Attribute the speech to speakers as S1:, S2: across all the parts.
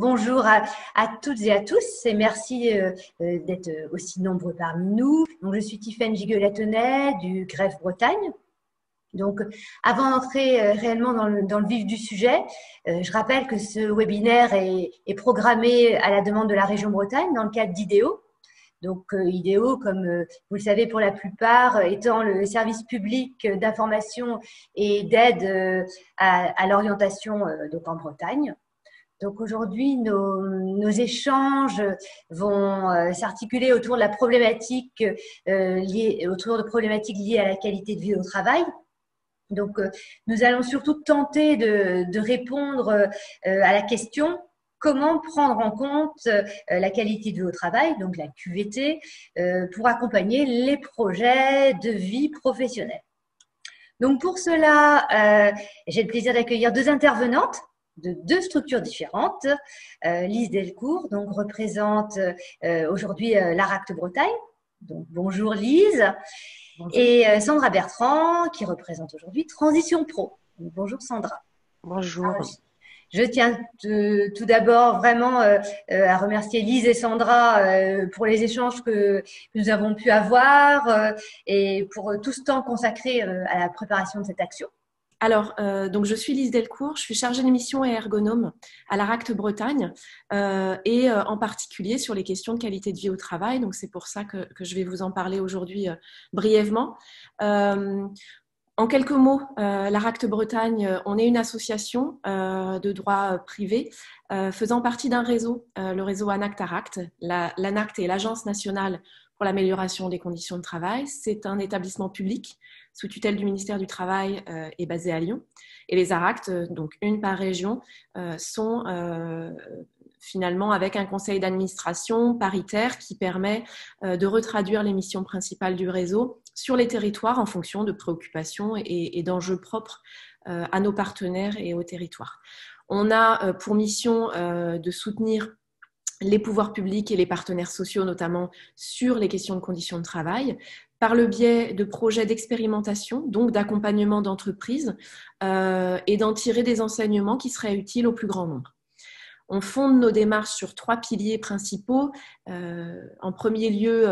S1: bonjour à toutes et à tous et merci d'être aussi nombreux parmi nous. Donc, je suis Tiffaine Giguet-Latenay du Greffe Bretagne. Donc, avant d'entrer réellement dans le vif du sujet, je rappelle que ce webinaire est programmé à la demande de la région Bretagne dans le cadre d'IDEO. Donc, IDEO, comme vous le savez pour la plupart, étant le service public d'information et d'aide à l'orientation donc en Bretagne. Donc aujourd'hui, nos échanges vont s'articuler autour de la problématique autour de problématiques liées à la qualité de vie au travail. Donc, nous allons surtout tenter de répondre à la question comment prendre en compte la qualité de vie au travail, donc la QVT, pour accompagner les projets de vie professionnelle. Donc, pour cela, j'ai le plaisir d'accueillir deux intervenantes de deux structures différentes. Lise Delcourt, donc, représente aujourd'hui l'ARACT Bretagne. Donc, bonjour Lise. Bonjour. Et Sandra Bertrand, qui représente aujourd'hui Transition Pro. Donc, bonjour Sandra.
S2: Bonjour.
S1: Alors, je tiens tout d'abord vraiment à remercier Lise et Sandra pour les échanges que nous avons pu avoir et pour tout ce temps consacré à la préparation de cette action.
S2: Alors, donc je suis Lise Delcourt, je suis chargée de mission et ergonome à l'ARACT Bretagne et en particulier sur les questions de qualité de vie au travail. Donc, c'est pour ça que je vais vous en parler aujourd'hui brièvement. En quelques mots, l'ARACT Bretagne, on est une association de droit privé faisant partie d'un réseau, le réseau ANACT-ARACT. L'ANACT est l'Agence nationale pour l'amélioration des conditions de travail. C'est un établissement public sous tutelle du ministère du Travail et basé à Lyon. Et les ARACT, donc une par région, sont finalement avec un conseil d'administration paritaire qui permet de retraduire les missions principales du réseau sur les territoires en fonction de préoccupations et d'enjeux propres à nos partenaires et aux territoires. On a pour mission de soutenir les pouvoirs publics et les partenaires sociaux, notamment sur les questions de conditions de travail, par le biais de projets d'expérimentation, donc d'accompagnement d'entreprises, et d'en tirer des enseignements qui seraient utiles au plus grand nombre. On fonde nos démarches sur 3 piliers principaux. En premier lieu,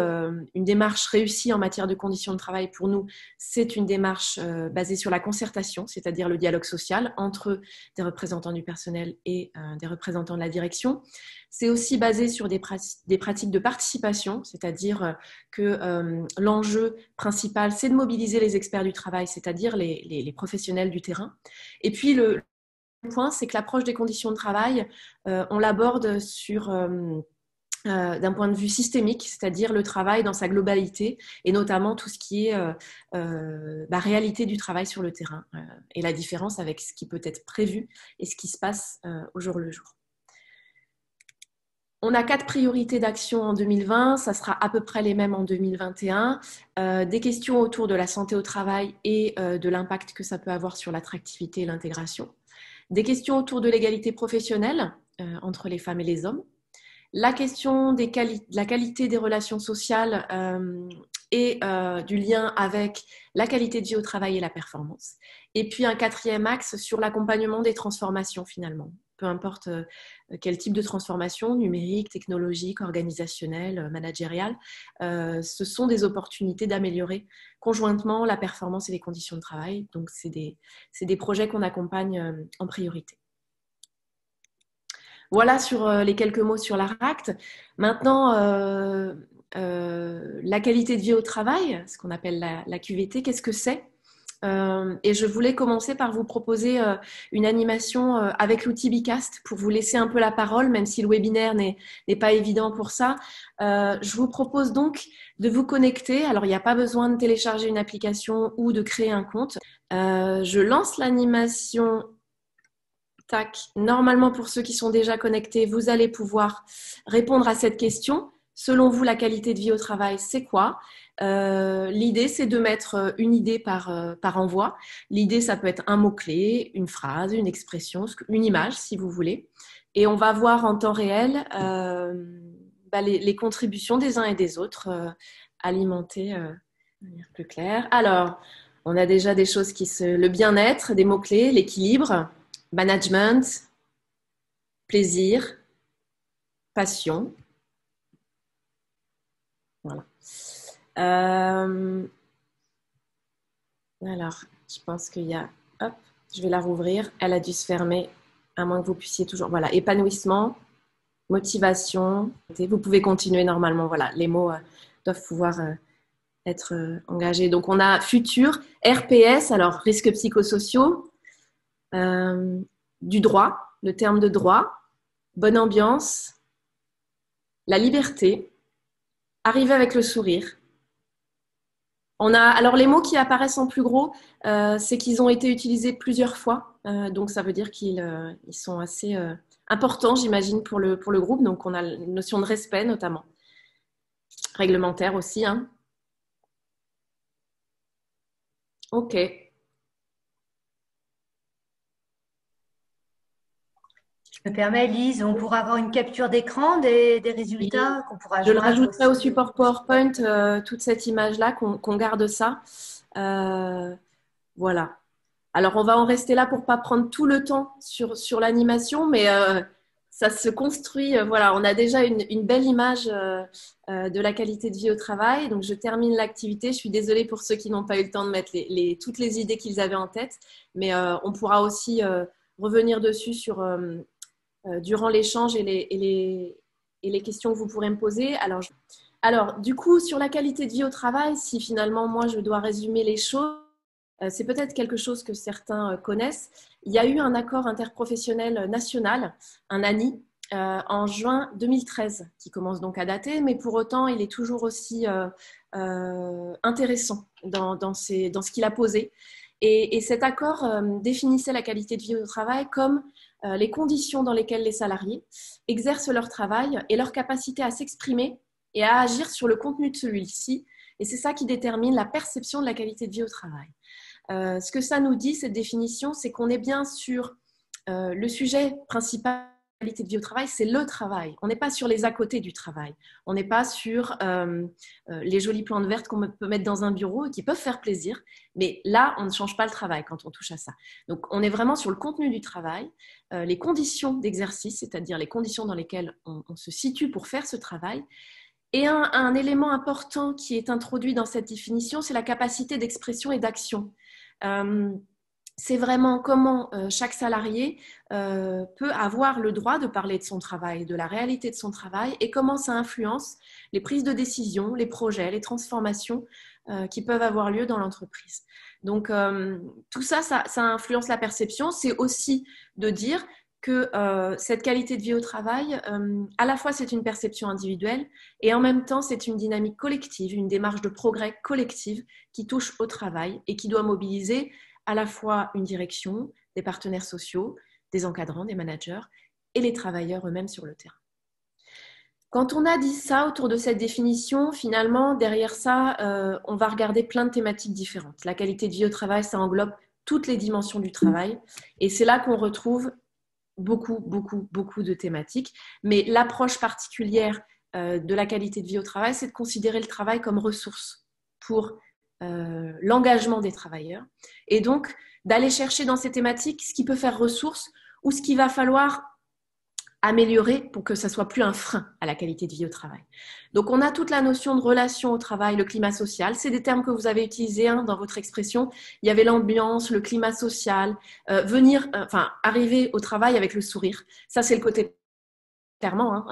S2: une démarche réussie en matière de conditions de travail pour nous, c'est une démarche basée sur la concertation, c'est-à-dire le dialogue social entre des représentants du personnel et des représentants de la direction. C'est aussi basé sur des pratiques de participation, c'est-à-dire que l'enjeu principal, c'est de mobiliser les experts du travail, c'est-à-dire les professionnels du terrain. Et puis, le point, c'est que l'approche des conditions de travail, on l'aborde d'un point de vue systémique, c'est-à-dire le travail dans sa globalité et notamment tout ce qui est réalité du travail sur le terrain et la différence avec ce qui peut être prévu et ce qui se passe au jour le jour. On a 4 priorités d'action en 2020, ça sera à peu près les mêmes en 2021. Des questions autour de la santé au travail et de l'impact que ça peut avoir sur l'attractivité et l'intégration. Des questions autour de l'égalité professionnelle entre les femmes et les hommes. La question de la qualité des relations sociales et du lien avec la qualité de vie au travail et la performance. Et puis un 4e axe sur l'accompagnement des transformations finalement. Peu importe quel type de transformation, numérique, technologique, organisationnelle, managériale, ce sont des opportunités d'améliorer conjointement la performance et les conditions de travail. Donc, c'est des projets qu'on accompagne en priorité. Voilà sur les quelques mots sur l'ARACT. Maintenant, la qualité de vie au travail, ce qu'on appelle la QVT, qu'est-ce que c'est ? Et je voulais commencer par vous proposer une animation avec l'outil Bicast pour vous laisser un peu la parole, même si le webinaire n'est pas évident pour ça. Je vous propose donc de vous connecter. Alors, il n'y a pas besoin de télécharger une application ou de créer un compte. Je lance l'animation. Tac. Normalement, pour ceux qui sont déjà connectés, vous allez pouvoir répondre à cette question. Selon vous, la qualité de vie au travail, c'est quoi ? L'idée, c'est de mettre une idée par envoi. L'idée, ça peut être un mot-clé, une phrase, une expression, une image, si vous voulez. Et on va voir en temps réel les contributions des uns et des autres alimenter de manière plus claire. Alors, on a déjà des choses le bien-être, des mots-clés, l'équilibre, management, plaisir, passion. Voilà. Alors, je pense qu'il y a... Hop, je vais la rouvrir. Elle a dû se fermer, à moins que vous puissiez toujours... Voilà, épanouissement, motivation. Vous pouvez continuer normalement. Voilà, les mots doivent pouvoir être engagés. Donc, on a futur, RPS, alors risques psychosociaux, du droit, le terme de droit, bonne ambiance, la liberté, arriver avec le sourire. On a, alors les mots qui apparaissent en plus gros, c'est qu'ils ont été utilisés plusieurs fois. Donc ça veut dire qu'ils sont assez importants, j'imagine, pour le groupe. Donc on a la notion de respect notamment. Réglementaire aussi. Hein. Ok.
S1: Je me permets, Lise, on pourra avoir une capture d'écran des résultats qu'on pourra
S2: Je le
S1: joindre
S2: rajouterai au
S1: aussi.
S2: support PowerPoint, toute cette image-là, qu'on garde ça. Voilà. Alors, on va en rester là pour ne pas prendre tout le temps sur l'animation, mais ça se construit. Voilà, on a déjà une belle image de la qualité de vie au travail. Donc, je termine l'activité. Je suis désolée pour ceux qui n'ont pas eu le temps de mettre toutes les idées qu'ils avaient en tête, mais on pourra aussi revenir dessus durant l'échange et les questions que vous pourrez me poser. Alors, du coup, sur la qualité de vie au travail, si finalement, moi, je dois résumer les choses, c'est peut-être quelque chose que certains connaissent. Il y a eu un accord interprofessionnel national, un ANI, en juin 2013, qui commence donc à dater, mais pour autant, il est toujours aussi intéressant dans ce qu'il a posé. Et cet accord définissait la qualité de vie au travail comme les conditions dans lesquelles les salariés exercent leur travail et leur capacité à s'exprimer et à agir sur le contenu de celui-ci. Et c'est ça qui détermine la perception de la qualité de vie au travail. Ce que ça nous dit, cette définition, c'est qu'on est bien sur le sujet principal de la qualité de vie au travail, c'est le travail. On n'est pas sur les à côté du travail. On n'est pas sur les jolies plantes vertes qu'on peut mettre dans un bureau et qui peuvent faire plaisir. Mais là, on ne change pas le travail quand on touche à ça. Donc, on est vraiment sur le contenu du travail, les conditions d'exercice, c'est-à-dire les conditions dans lesquelles on se situe pour faire ce travail. Et un élément important qui est introduit dans cette définition, c'est la capacité d'expression et d'action. C'est vraiment comment chaque salarié peut avoir le droit de parler de son travail, de la réalité de son travail et comment ça influence les prises de décision, les projets, les transformations qui peuvent avoir lieu dans l'entreprise. Donc, tout ça influence la perception. C'est aussi de dire que cette qualité de vie au travail, à la fois c'est une perception individuelle et en même temps c'est une dynamique collective, une démarche de progrès collective qui touche au travail et qui doit mobiliser à la fois une direction, des partenaires sociaux, des encadrants, des managers et les travailleurs eux-mêmes sur le terrain. Quand on a dit ça autour de cette définition, finalement, derrière ça, on va regarder plein de thématiques différentes. La qualité de vie au travail, ça englobe toutes les dimensions du travail et c'est là qu'on retrouve beaucoup de thématiques. Mais l'approche particulière de la qualité de vie au travail, c'est de considérer le travail comme ressource pour l'engagement des travailleurs. Et donc, d'aller chercher dans ces thématiques ce qui peut faire ressource ou ce qu'il va falloir améliorer pour que ça soit plus un frein à la qualité de vie au travail. Donc, on a toute la notion de relation au travail, le climat social. C'est des termes que vous avez utilisés dans votre expression. Il y avait l'ambiance, le climat social, arriver au travail avec le sourire. Ça, c'est le côté clairement,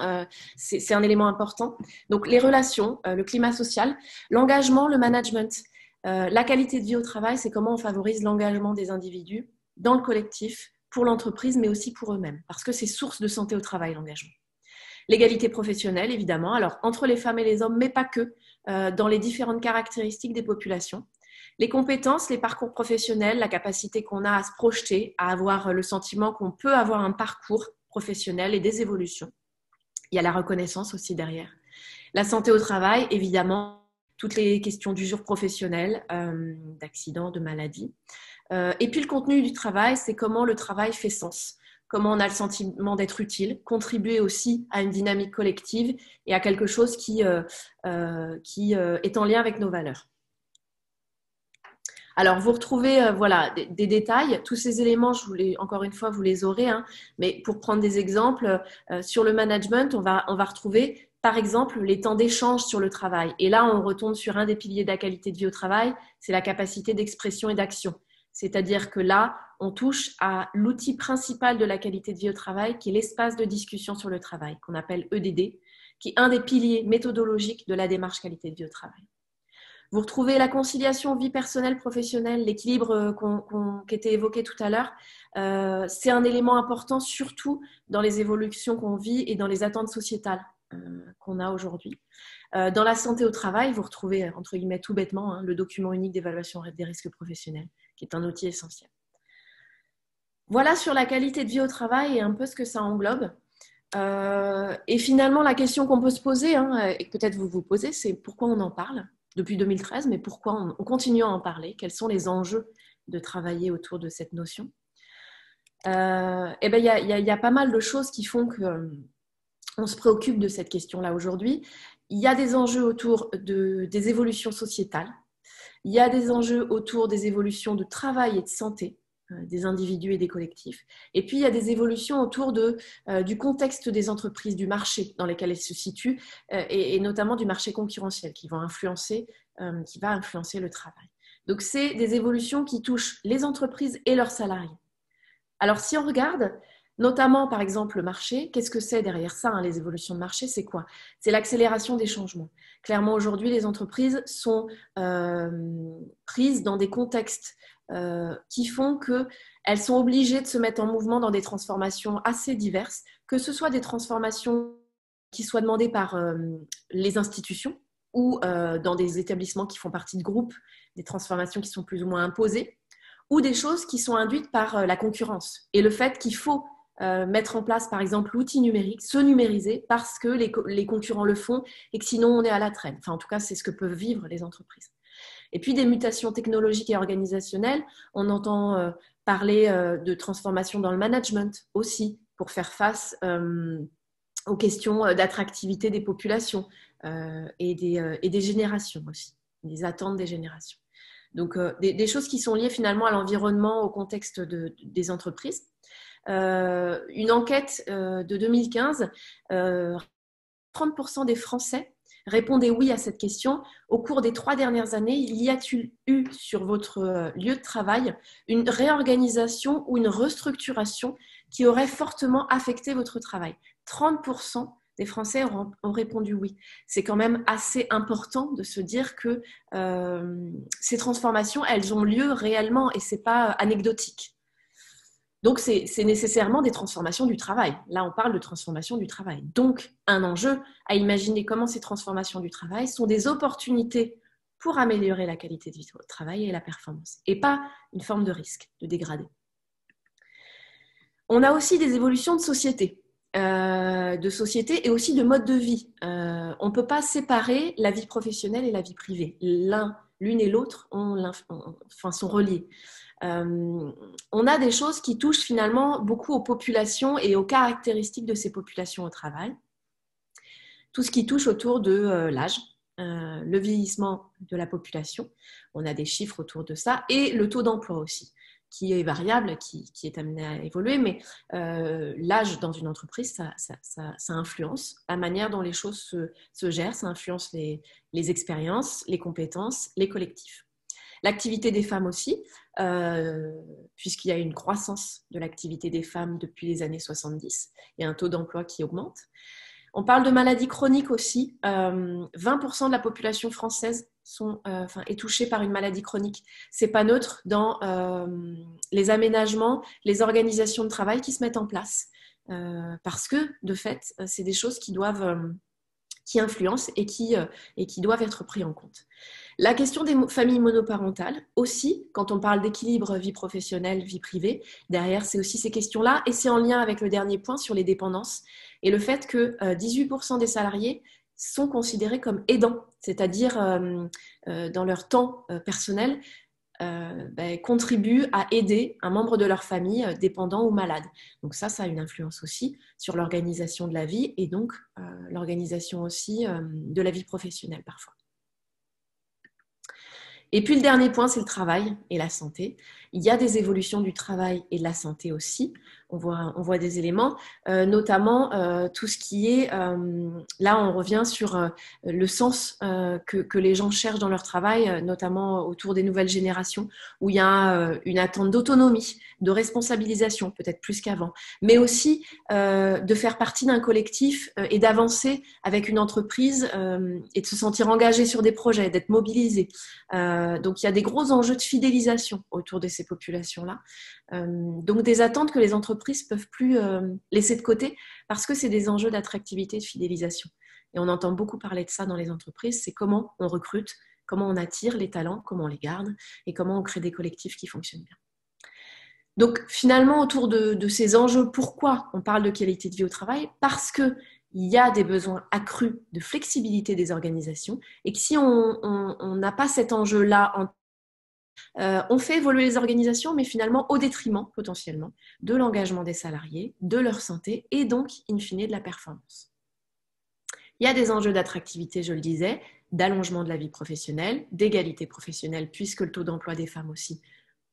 S2: c'est un élément important. Donc, les relations, le climat social, l'engagement, le management, la qualité de vie au travail, c'est comment on favorise l'engagement des individus dans le collectif, pour l'entreprise, mais aussi pour eux-mêmes, parce que c'est source de santé au travail, l'engagement. L'égalité professionnelle, évidemment, alors entre les femmes et les hommes, mais pas que, dans les différentes caractéristiques des populations. Les compétences, les parcours professionnels, la capacité qu'on a à se projeter, à avoir le sentiment qu'on peut avoir un parcours professionnel et des évolutions. Il y a la reconnaissance aussi derrière. La santé au travail, évidemment, toutes les questions du jour professionnel, d'accidents, de maladies. Et puis le contenu du travail, c'est comment le travail fait sens, comment on a le sentiment d'être utile, contribuer aussi à une dynamique collective et à quelque chose qui est en lien avec nos valeurs. Alors, vous retrouvez voilà, des détails. Tous ces éléments, encore une fois, vous les aurez. Hein, mais pour prendre des exemples, sur le management, on va retrouver, par exemple, les temps d'échange sur le travail. Et là, on retombe sur un des piliers de la qualité de vie au travail, c'est la capacité d'expression et d'action. C'est-à-dire que là, on touche à l'outil principal de la qualité de vie au travail, qui est l'espace de discussion sur le travail, qu'on appelle EDD, qui est un des piliers méthodologiques de la démarche qualité de vie au travail. Vous retrouvez la conciliation vie personnelle, professionnelle, l'équilibre qui était évoqué tout à l'heure. C'est un élément important, surtout dans les évolutions qu'on vit et dans les attentes sociétales qu'on a aujourd'hui. Dans la santé au travail, vous retrouvez, entre guillemets, tout bêtement, hein, le document unique d'évaluation des risques professionnels, qui est un outil essentiel. Voilà sur la qualité de vie au travail et un peu ce que ça englobe. Et finalement, la question qu'on peut se poser, hein, et que peut-être vous vous posez, c'est pourquoi on en parle depuis 2013, mais pourquoi on continue à en parler? Quels sont les enjeux de travailler autour de cette notion? Il y a pas mal de choses qui font qu'on se préoccupe de cette question-là aujourd'hui. Il y a des enjeux autour des évolutions sociétales. Il y a des enjeux autour des évolutions de travail et de santé des individus et des collectifs. Et puis, il y a des évolutions autour du contexte des entreprises, du marché dans lequel elles se situent, et notamment du marché concurrentiel qui va influencer le travail. Donc, c'est des évolutions qui touchent les entreprises et leurs salariés. Alors, si on regarde, notamment, par exemple, le marché, qu'est-ce que c'est derrière ça, hein, les évolutions de marché? C'est quoi? C'est l'accélération des changements. Clairement, aujourd'hui, les entreprises sont prises dans des contextes qui font qu'elles sont obligées de se mettre en mouvement dans des transformations assez diverses, que ce soit des transformations qui soient demandées par les institutions ou dans des établissements qui font partie de groupes, des transformations qui sont plus ou moins imposées, ou des choses qui sont induites par la concurrence et le fait qu'il faut mettre en place, par exemple, l'outil numérique, se numériser parce que les concurrents le font et que sinon on est à la traîne. Enfin, en tout cas, c'est ce que peuvent vivre les entreprises. Et puis des mutations technologiques et organisationnelles, on entend parler de transformation dans le management aussi pour faire face aux questions d'attractivité des populations et des générations aussi, des attentes des générations. Donc des choses qui sont liées finalement à l'environnement, au contexte des entreprises. Une enquête de 2015, 30% des Français répondaient oui à cette question. Au cours des 3 dernières années, y a-t-il eu sur votre lieu de travail une réorganisation ou une restructuration qui aurait fortement affecté votre travail? 30% des Français ont répondu oui. C'est quand même assez important de se dire que ces transformations, elles ont lieu réellement et ce n'est pas anecdotique. Donc, c'est nécessairement des transformations du travail. Là, on parle de transformation du travail. Donc, un enjeu à imaginer comment ces transformations du travail sont des opportunités pour améliorer la qualité de vie au travail et la performance, et pas une forme de risque, de dégradé. On a aussi des évolutions de société et aussi de mode de vie. On ne peut pas séparer la vie professionnelle et la vie privée. L'une et l'autre sont reliées. On a des choses qui touchent finalement beaucoup aux populations et aux caractéristiques de ces populations au travail. Tout ce qui touche autour de l'âge, le vieillissement de la population, on a des chiffres autour de ça, et le taux d'emploi aussi, qui est variable, qui est amené à évoluer, mais l'âge dans une entreprise, ça influence la manière dont les choses se gèrent, ça influence les expériences, les compétences, les collectifs. L'activité des femmes aussi, puisqu'il y a une croissance de l'activité des femmes depuis les années 70 et un taux d'emploi qui augmente. On parle de maladies chroniques aussi. 20% de la population française est touchée par une maladie chronique. Ce n'est pas neutre dans les aménagements, les organisations de travail qui se mettent en place. Parce que, de fait, c'est des choses qui influencent et qui doivent être prises en compte. La question des familles monoparentales aussi, quand on parle d'équilibre vie professionnelle, vie privée, derrière c'est aussi ces questions-là et c'est en lien avec le dernier point sur les dépendances et le fait que 18% des salariés sont considérés comme aidants, c'est-à-dire dans leur temps personnel, contribuent à aider un membre de leur famille dépendant ou malade. Donc ça a une influence aussi sur l'organisation de la vie et donc l'organisation aussi de la vie professionnelle parfois. Et puis le dernier point, c'est le travail et la santé. Il y a des évolutions du travail et de la santé aussi. On voit des éléments, notamment tout ce qui est, là on revient sur le sens que les gens cherchent dans leur travail, notamment autour des nouvelles générations, où il y a une attente d'autonomie, de responsabilisation, peut-être plus qu'avant, mais aussi de faire partie d'un collectif et d'avancer avec une entreprise et de se sentir engagé sur des projets, d'être mobilisé. Donc il y a des gros enjeux de fidélisation autour de ces populations-là. Donc des attentes que les entreprises peuvent plus laisser de côté parce que c'est des enjeux d'attractivité et de fidélisation. Et on entend beaucoup parler de ça dans les entreprises, c'est comment on recrute, comment on attire les talents, comment on les garde et comment on crée des collectifs qui fonctionnent bien. Donc finalement, autour de ces enjeux, pourquoi on parle de qualité de vie au travail? Parce qu'il y a des besoins accrus de flexibilité des organisations et que si on n'a pas cet enjeu-là on fait évoluer les organisations, mais finalement au détriment potentiellement de l'engagement des salariés, de leur santé et donc, in fine, de la performance. Il y a des enjeux d'attractivité, je le disais, d'allongement de la vie professionnelle, d'égalité professionnelle, puisque le taux d'emploi des femmes aussi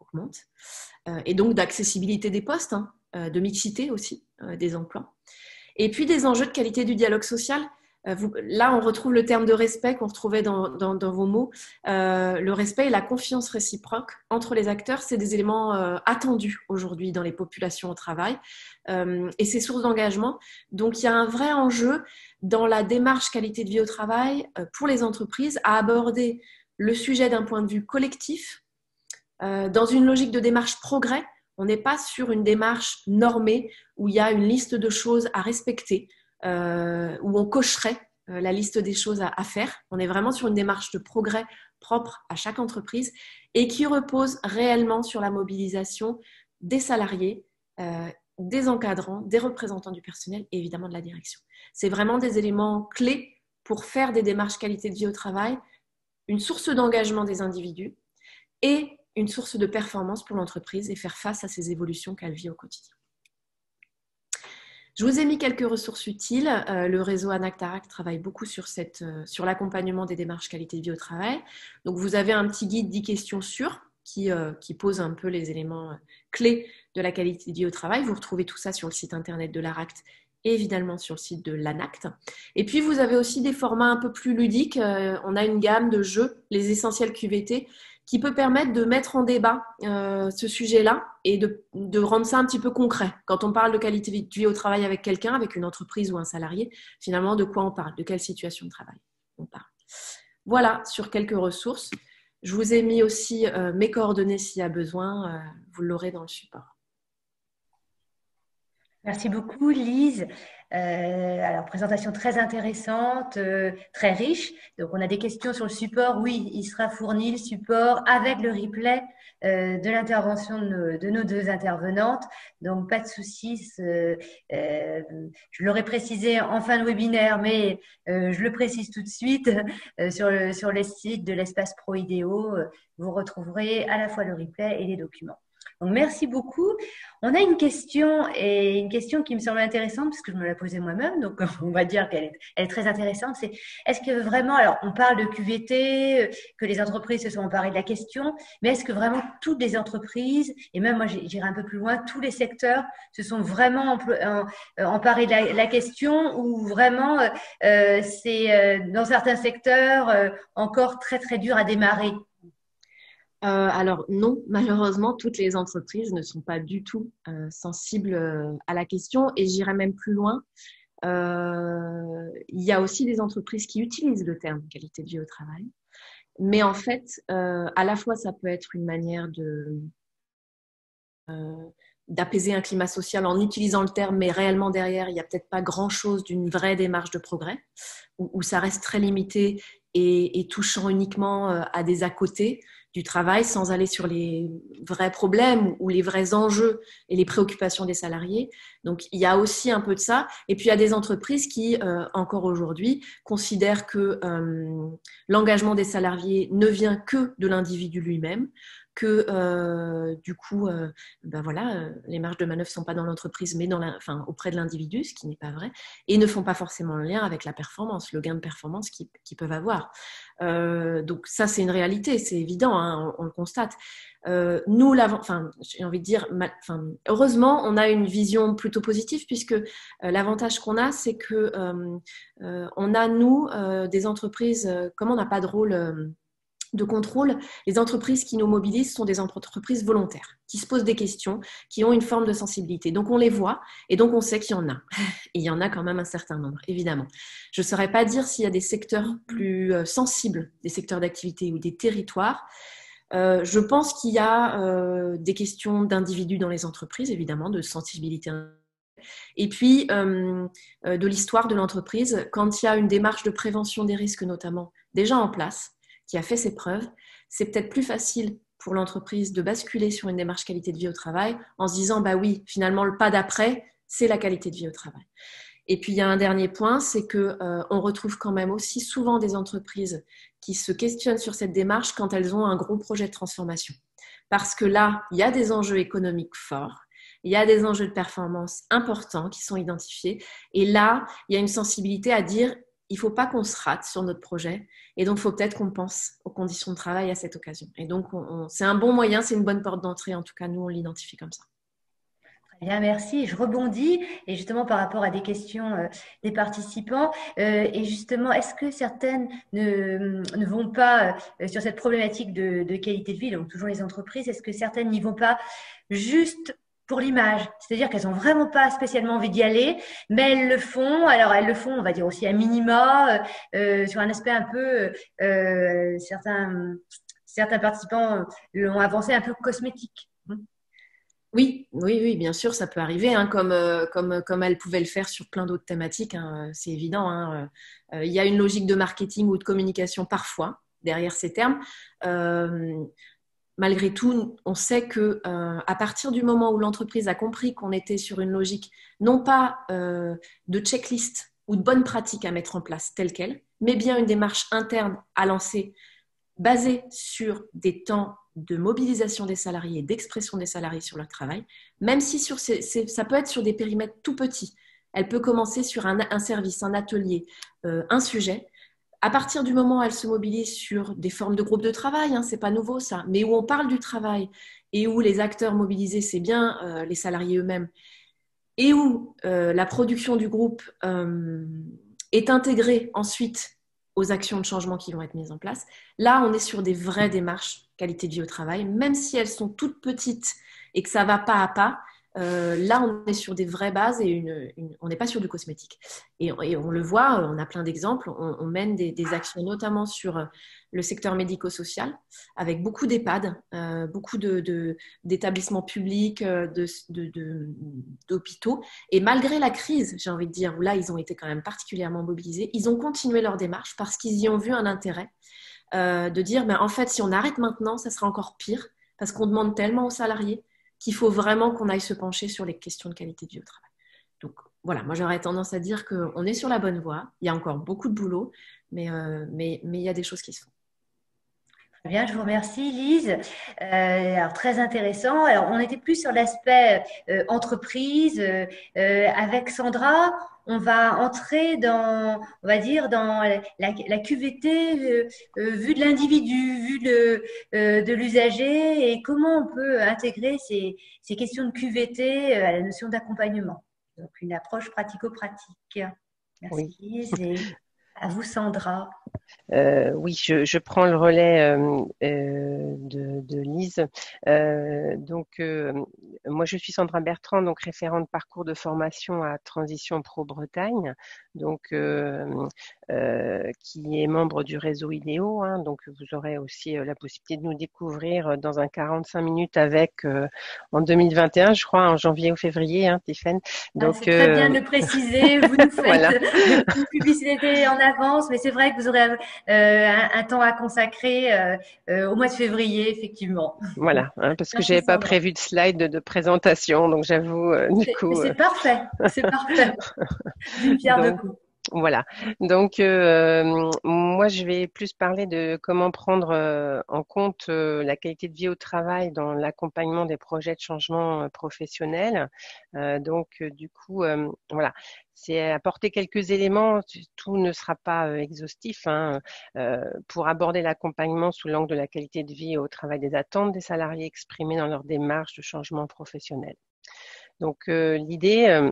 S2: augmente, et donc d'accessibilité des postes, de mixité aussi des emplois. Et puis des enjeux de qualité du dialogue social. Là, on retrouve le terme de respect qu'on retrouvait dans vos mots. Le respect et la confiance réciproque entre les acteurs, c'est des éléments attendus aujourd'hui dans les populations au travail et c'est source d'engagement. Donc, il y a un vrai enjeu dans la démarche qualité de vie au travail pour les entreprises à aborder le sujet d'un point de vue collectif, dans une logique de démarche progrès. On n'est pas sur une démarche normée où il y a une liste de choses à respecter, où on cocherait la liste des choses à faire. On est vraiment sur une démarche de progrès propre à chaque entreprise et qui repose réellement sur la mobilisation des salariés, des encadrants, des représentants du personnel et évidemment de la direction. C'est vraiment des éléments clés pour faire des démarches qualité de vie au travail, une source d'engagement des individus et une source de performance pour l'entreprise et faire face à ces évolutions qu'elle vit au quotidien. Je vous ai mis quelques ressources utiles. Le réseau Anactarac travaille beaucoup sur l'accompagnement des démarches qualité de vie au travail. Donc, vous avez un petit guide 10 questions sûres qui pose un peu les éléments clés de la qualité de vie au travail. Vous retrouvez tout ça sur le site internet de l'ARACT et évidemment sur le site de l'ANACT. Et puis, vous avez aussi des formats un peu plus ludiques. On a une gamme de jeux, les essentiels QVT, qui peut permettre de mettre en débat ce sujet-là et de rendre ça un petit peu concret. Quand on parle de qualité de vie au travail avec quelqu'un, avec une entreprise ou un salarié, finalement, de quoi on parle? De quelle situation de travail on parle? Voilà, sur quelques ressources. Je vous ai mis aussi mes coordonnées s'il y a besoin. Vous l'aurez dans le support.
S1: Merci beaucoup, Lise. Alors, présentation très intéressante, très riche. Donc, on a des questions sur le support. Oui, il sera fourni, le support, avec le replay de l'intervention de nos deux intervenantes. Donc, pas de soucis. Je l'aurais précisé en fin de webinaire, mais je le précise tout de suite. Sur les sites de l'espace Proideo, vous retrouverez à la fois le replay et les documents. Donc, merci beaucoup. On a une question qui me semble intéressante parce que je me la posais moi-même, donc on va dire qu'elle est très intéressante. C'est est-ce que vraiment, alors on parle de QVT, que les entreprises se sont emparées de la question, mais est-ce que vraiment toutes les entreprises, et même moi j'irai un peu plus loin, tous les secteurs se sont vraiment emparés de la question ou vraiment c'est dans certains secteurs encore très très dur à démarrer?
S2: Alors non, malheureusement, toutes les entreprises ne sont pas du tout sensibles à la question et j'irai même plus loin. Il y a aussi des entreprises qui utilisent le terme qualité de vie au travail, mais en fait, à la fois ça peut être une manière d'apaiser un climat social en utilisant le terme, mais réellement derrière, il n'y a peut-être pas grand-chose d'une vraie démarche de progrès, où ça reste très limité et touchant uniquement à des à côté du travail sans aller sur les vrais problèmes ou les vrais enjeux et les préoccupations des salariés. Donc, il y a aussi un peu de ça. Et puis, il y a des entreprises qui, encore aujourd'hui, considèrent que l'engagement des salariés ne vient que de l'individu lui-même, que du coup, les marges de manœuvre ne sont pas dans l'entreprise, mais auprès de l'individu, ce qui n'est pas vrai, et ne font pas forcément le lien avec la performance, le gain de performance qu'ils peuvent avoir. Donc ça, c'est une réalité, c'est évident, hein, on le constate. Nous, j'ai envie de dire, heureusement, on a une vision plutôt positive puisque l'avantage qu'on a, c'est que on a, nous, des entreprises, comme on n'a pas de rôle de contrôle, les entreprises qui nous mobilisent sont des entreprises volontaires, qui se posent des questions, qui ont une forme de sensibilité. Donc, on les voit et donc on sait qu'il y en a. Et il y en a quand même un certain nombre, évidemment. Je ne saurais pas dire s'il y a des secteurs plus sensibles, des secteurs d'activité ou des territoires. Je pense qu'il y a des questions d'individus dans les entreprises, évidemment, de sensibilité. Et puis, de l'histoire de l'entreprise, quand il y a une démarche de prévention des risques, notamment, déjà en place, qui a fait ses preuves, c'est peut-être plus facile pour l'entreprise de basculer sur une démarche qualité de vie au travail en se disant, bah oui, finalement, le pas d'après, c'est la qualité de vie au travail. Et puis, il y a un dernier point, c'est qu'on retrouve quand même aussi souvent des entreprises qui se questionnent sur cette démarche quand elles ont un gros projet de transformation. Parce que là, il y a des enjeux économiques forts, il y a des enjeux de performance importants qui sont identifiés. Et là, il y a une sensibilité à dire, il ne faut pas qu'on se rate sur notre projet. Et donc, il faut peut-être qu'on pense aux conditions de travail à cette occasion. Et donc, c'est un bon moyen, c'est une bonne porte d'entrée. En tout cas, nous, on l'identifie comme ça.
S1: Bien, merci. Je rebondis et justement par rapport à des questions des participants. Et justement, est-ce que certaines ne vont pas sur cette problématique de qualité de vie, donc toujours les entreprises, est-ce que certaines n'y vont pas juste pour l'image, c'est-à-dire qu'elles n'ont vraiment pas spécialement envie d'y aller, mais elles le font. Alors elles le font, on va dire aussi à minima, sur un aspect un peu, certains participants l'ont avancé un peu cosmétique.
S2: Oui, bien sûr, ça peut arriver, hein, comme elle pouvait le faire sur plein d'autres thématiques, hein, c'est évident. Hein, il y a une logique de marketing ou de communication parfois derrière ces termes. Malgré tout, on sait que à partir du moment où l'entreprise a compris qu'on était sur une logique non pas de checklist ou de bonnes pratiques à mettre en place telle qu'elle, mais bien une démarche interne à lancer basée sur des temps de mobilisation des salariés, d'expression des salariés sur leur travail, même si ça peut être sur des périmètres tout petits. Elle peut commencer sur un service, un atelier, un sujet. À partir du moment où elle se mobilise sur des formes de groupes de travail, hein, c'est pas nouveau ça, mais où on parle du travail et où les acteurs mobilisés, c'est bien les salariés eux-mêmes, et où la production du groupe est intégrée ensuite aux actions de changement qui vont être mises en place. Là, on est sur des vraies démarches qualité de vie au travail, même si elles sont toutes petites et que ça va pas à pas. Là, on est sur des vraies bases et on n'est pas sur du cosmétique. Et on le voit, on a plein d'exemples. On mène des actions notamment sur le secteur médico-social avec beaucoup d'EHPAD, beaucoup d'établissements publics, d'hôpitaux. Et malgré la crise, j'ai envie de dire, où là, ils ont été quand même particulièrement mobilisés, ils ont continué leur démarche parce qu'ils y ont vu un intérêt de dire, mais en fait, si on arrête maintenant, ça sera encore pire parce qu'on demande tellement aux salariés qu'il faut vraiment qu'on aille se pencher sur les questions de qualité de vie au travail. Donc voilà, moi j'aurais tendance à dire qu'on est sur la bonne voie. Il y a encore beaucoup de boulot, mais il y a des choses qui se font.
S1: Très bien, je vous remercie Lise. Alors très intéressant. Alors on était plus sur l'aspect entreprise. Avec Sandra, on va entrer dans, on va dire, dans la QVT vue de l'individu, vue de l'usager et comment on peut intégrer ces questions de QVT à la notion d'accompagnement. Donc une approche pratico-pratique. Merci Lise et à vous Sandra.
S3: Oui, je prends le relais de Lise. Moi, je suis Sandra Bertrand, donc référente parcours de formation à Transition Pro Bretagne, donc qui est membre du réseau IDEO. Hein, donc, vous aurez aussi la possibilité de nous découvrir dans un 45 minutes avec en 2021, je crois, en janvier ou février, hein, Tiffen.
S1: Donc, c'est très bien de le préciser. Vous nous faites
S3: voilà.
S1: une publicité en avance, mais c'est vrai que vous aurez un temps à consacrer au mois de février, effectivement.
S3: Voilà, hein, parce que je n'avais pas prévu de slide de présentation, donc j'avoue, du coup…
S1: C'est parfait, c'est parfait. D'une pierre deux coups.
S3: Voilà. Donc, moi, je vais plus parler de comment prendre en compte la qualité de vie au travail dans l'accompagnement des projets de changement professionnel. Du coup, voilà, c'est apporter quelques éléments. Tout ne sera pas exhaustif, hein, pour aborder l'accompagnement sous l'angle de la qualité de vie au travail, des attentes des salariés exprimées dans leur démarche de changement professionnel. Donc, l'idée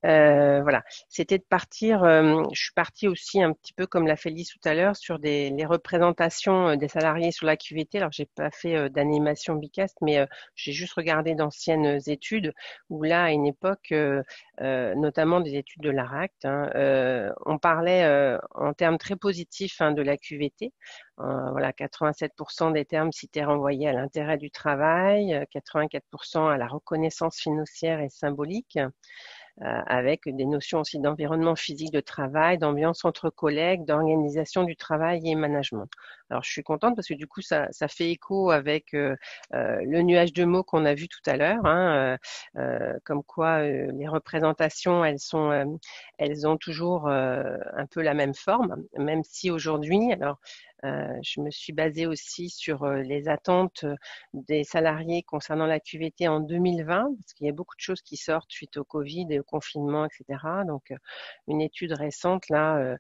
S3: voilà, c'était de partir. Je suis partie aussi un petit peu comme l'a fait Lise tout à l'heure sur les représentations des salariés sur la QVT. Alors, j'ai pas fait d'animation Bicast, mais j'ai juste regardé d'anciennes études où là, à une époque, notamment des études de l'ARACT, hein, on parlait en termes très positifs, hein, de la QVT. Voilà, 87% des termes cités renvoyaient à l'intérêt du travail, 84% à la reconnaissance financière et symbolique, avec des notions aussi d'environnement physique de travail, d'ambiance entre collègues, d'organisation du travail et management. Alors, je suis contente parce que du coup, ça fait écho avec le nuage de mots qu'on a vu tout à l'heure, hein, comme quoi les représentations, elles ont toujours un peu la même forme, même si aujourd'hui, alors, je me suis basée aussi sur les attentes des salariés concernant la QVT en 2020, parce qu'il y a beaucoup de choses qui sortent suite au Covid et au confinement, etc. Donc, une étude récente là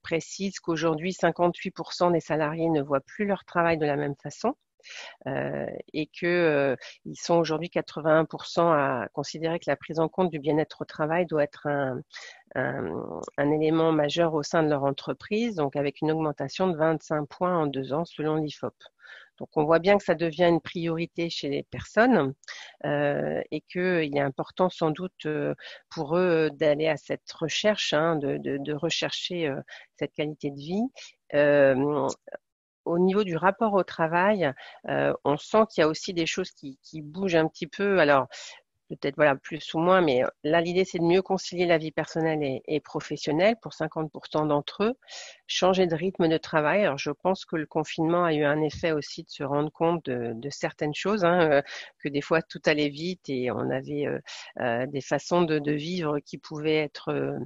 S3: précise qu'aujourd'hui, 58% des salariés ne voient plus leur travail de la même façon. Et que ils sont aujourd'hui 81% à considérer que la prise en compte du bien-être au travail doit être un élément majeur au sein de leur entreprise, donc avec une augmentation de 25 points en 2 ans selon l'IFOP. Donc on voit bien que ça devient une priorité chez les personnes et qu'il est important sans doute pour eux d'aller à cette recherche, hein, de rechercher cette qualité de vie. Au niveau du rapport au travail, on sent qu'il y a aussi des choses qui bougent un petit peu. Alors, peut-être voilà, plus ou moins, mais là, l'idée, c'est de mieux concilier la vie personnelle et professionnelle pour 50% d'entre eux. Changer de rythme de travail. Alors, je pense que le confinement a eu un effet aussi de se rendre compte de certaines choses, hein, que des fois, tout allait vite et on avait des façons de vivre qui pouvaient être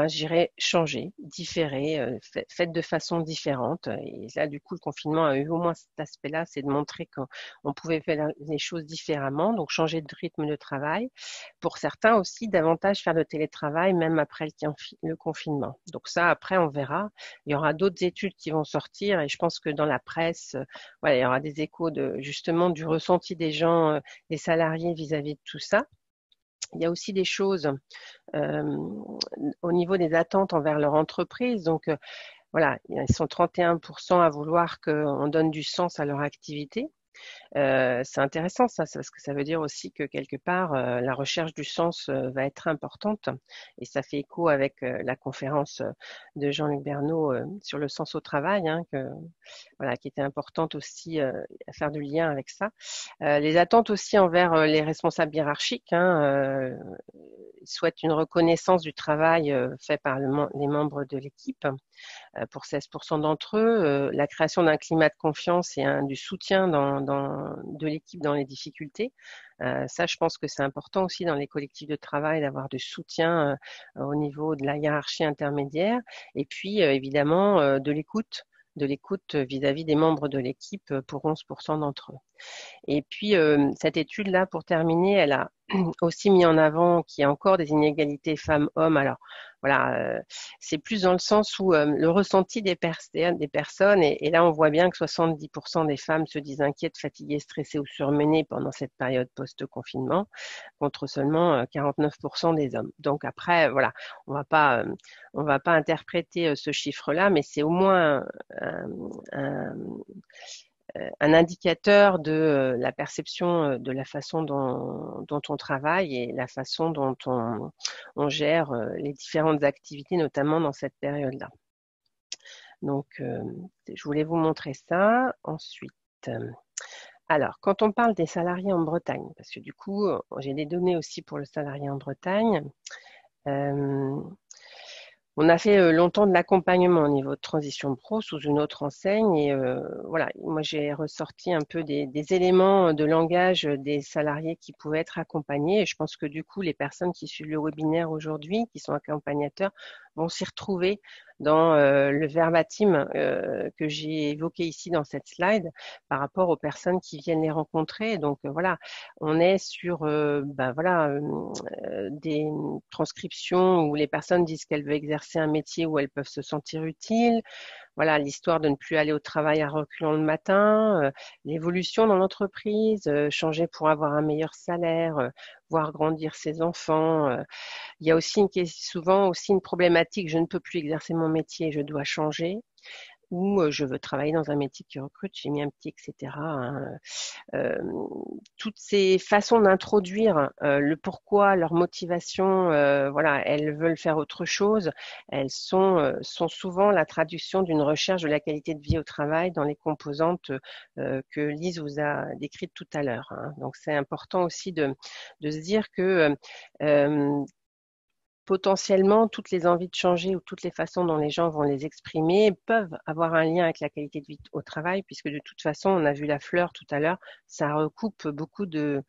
S3: j'irais changer, différer, faites de façon différente. Et là, du coup, le confinement a eu au moins cet aspect-là, c'est de montrer qu'on pouvait faire les choses différemment, donc changer de rythme de travail. Pour certains aussi, davantage faire de télétravail, même après le confinement. Donc ça, après, on verra. Il y aura d'autres études qui vont sortir et je pense que dans la presse, voilà, il y aura des échos justement du ressenti des gens, des salariés vis-à-vis de tout ça. Il y a aussi des choses au niveau des attentes envers leur entreprise. Donc, voilà, ils sont 31% à vouloir qu'on donne du sens à leur activité. C'est intéressant ça, parce que ça veut dire aussi que quelque part, la recherche du sens va être importante. Et ça fait écho avec la conférence de Jean-Luc Bernot sur le sens au travail, hein, voilà, qui était importante aussi à faire du lien avec ça. Les attentes aussi envers les responsables hiérarchiques, hein, souhaitent une reconnaissance du travail fait par les membres de l'équipe. Pour 16% d'entre eux, la création d'un climat de confiance et du soutien de l'équipe dans les difficultés. Ça, je pense que c'est important aussi dans les collectifs de travail d'avoir du soutien au niveau de la hiérarchie intermédiaire. Et puis, évidemment, de l'écoute vis-à-vis des membres de l'équipe pour 11% d'entre eux. Et puis, cette étude-là, pour terminer, elle a aussi mis en avant qu'il y a encore des inégalités femmes-hommes. Alors, voilà, c'est plus dans le sens où le ressenti des personnes, et là, on voit bien que 70% des femmes se disent inquiètes, fatiguées, stressées ou surmenées pendant cette période post-confinement, contre seulement 49% des hommes. Donc après, voilà, on va pas interpréter ce chiffre-là, mais c'est au moins un indicateur de la perception de la façon dont on travaille et la façon dont on gère les différentes activités, notamment dans cette période-là. Donc, je voulais vous montrer ça. Ensuite, alors, quand on parle des salariés en Bretagne, parce que du coup, j'ai des données aussi pour le salarié en Bretagne, On a fait longtemps de l'accompagnement au niveau de transition pro sous une autre enseigne et voilà, moi j'ai ressorti un peu des éléments de langage des salariés qui pouvaient être accompagnés et je pense que du coup les personnes qui suivent le webinaire aujourd'hui, qui sont accompagnateurs, vont s'y retrouver dans le verbatim que j'ai évoqué ici dans cette slide par rapport aux personnes qui viennent les rencontrer. Donc voilà, on est sur des transcriptions où les personnes disent qu'elles veulent exercer un métier où elles peuvent se sentir utiles. Voilà, l'histoire de ne plus aller au travail à reculons le matin, l'évolution dans l'entreprise, changer pour avoir un meilleur salaire, voir grandir ses enfants. Il y a aussi souvent aussi une problématique, je ne peux plus exercer mon métier, je dois changer ou je veux travailler dans un métier qui recrute, j'ai mis un petit etc. Hein. Euh, Toutes ces façons d'introduire le pourquoi, leur motivation, voilà, elles veulent faire autre chose. Elles sont souvent la traduction d'une recherche de la qualité de vie au travail dans les composantes que Lise vous a décrites tout à l'heure. Hein. Donc c'est important aussi de se dire que potentiellement, toutes les envies de changer ou toutes les façons dont les gens vont les exprimer peuvent avoir un lien avec la qualité de vie au travail, puisque de toute façon, on a vu la fleur tout à l'heure, ça recoupe beaucoup de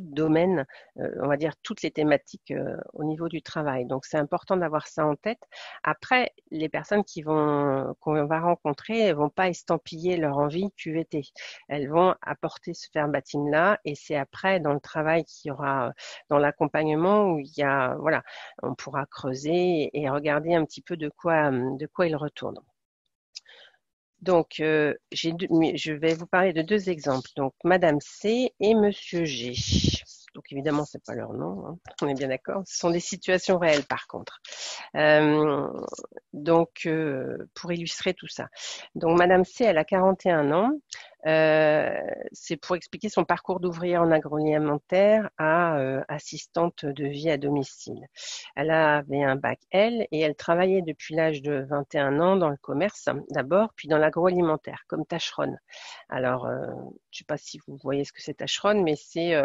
S3: domaines, on va dire toutes les thématiques au niveau du travail. Donc, c'est important d'avoir ça en tête. Après, les personnes qu'on va rencontrer ne vont pas estampiller leur envie QVT. Elles vont apporter ce verbatim-là, et c'est après, dans le travail qu'il y aura, dans l'accompagnement, où il y a, voilà, on pourra creuser et regarder un petit peu de quoi il retourne. Donc, je vais vous parler de deux exemples. Donc, Madame C et Monsieur G. Donc, évidemment, c'est pas leur nom, hein. On est bien d'accord. Ce sont des situations réelles, par contre. Donc, pour illustrer tout ça. Donc, Madame C, elle a 41 ans. C'est pour expliquer son parcours d'ouvrière en agroalimentaire à assistante de vie à domicile. Elle avait un bac L et elle travaillait depuis l'âge de 21 ans dans le commerce d'abord, puis dans l'agroalimentaire comme tâcheronne. Alors, je ne sais pas si vous voyez ce que c'est tâcheronne, mais c'est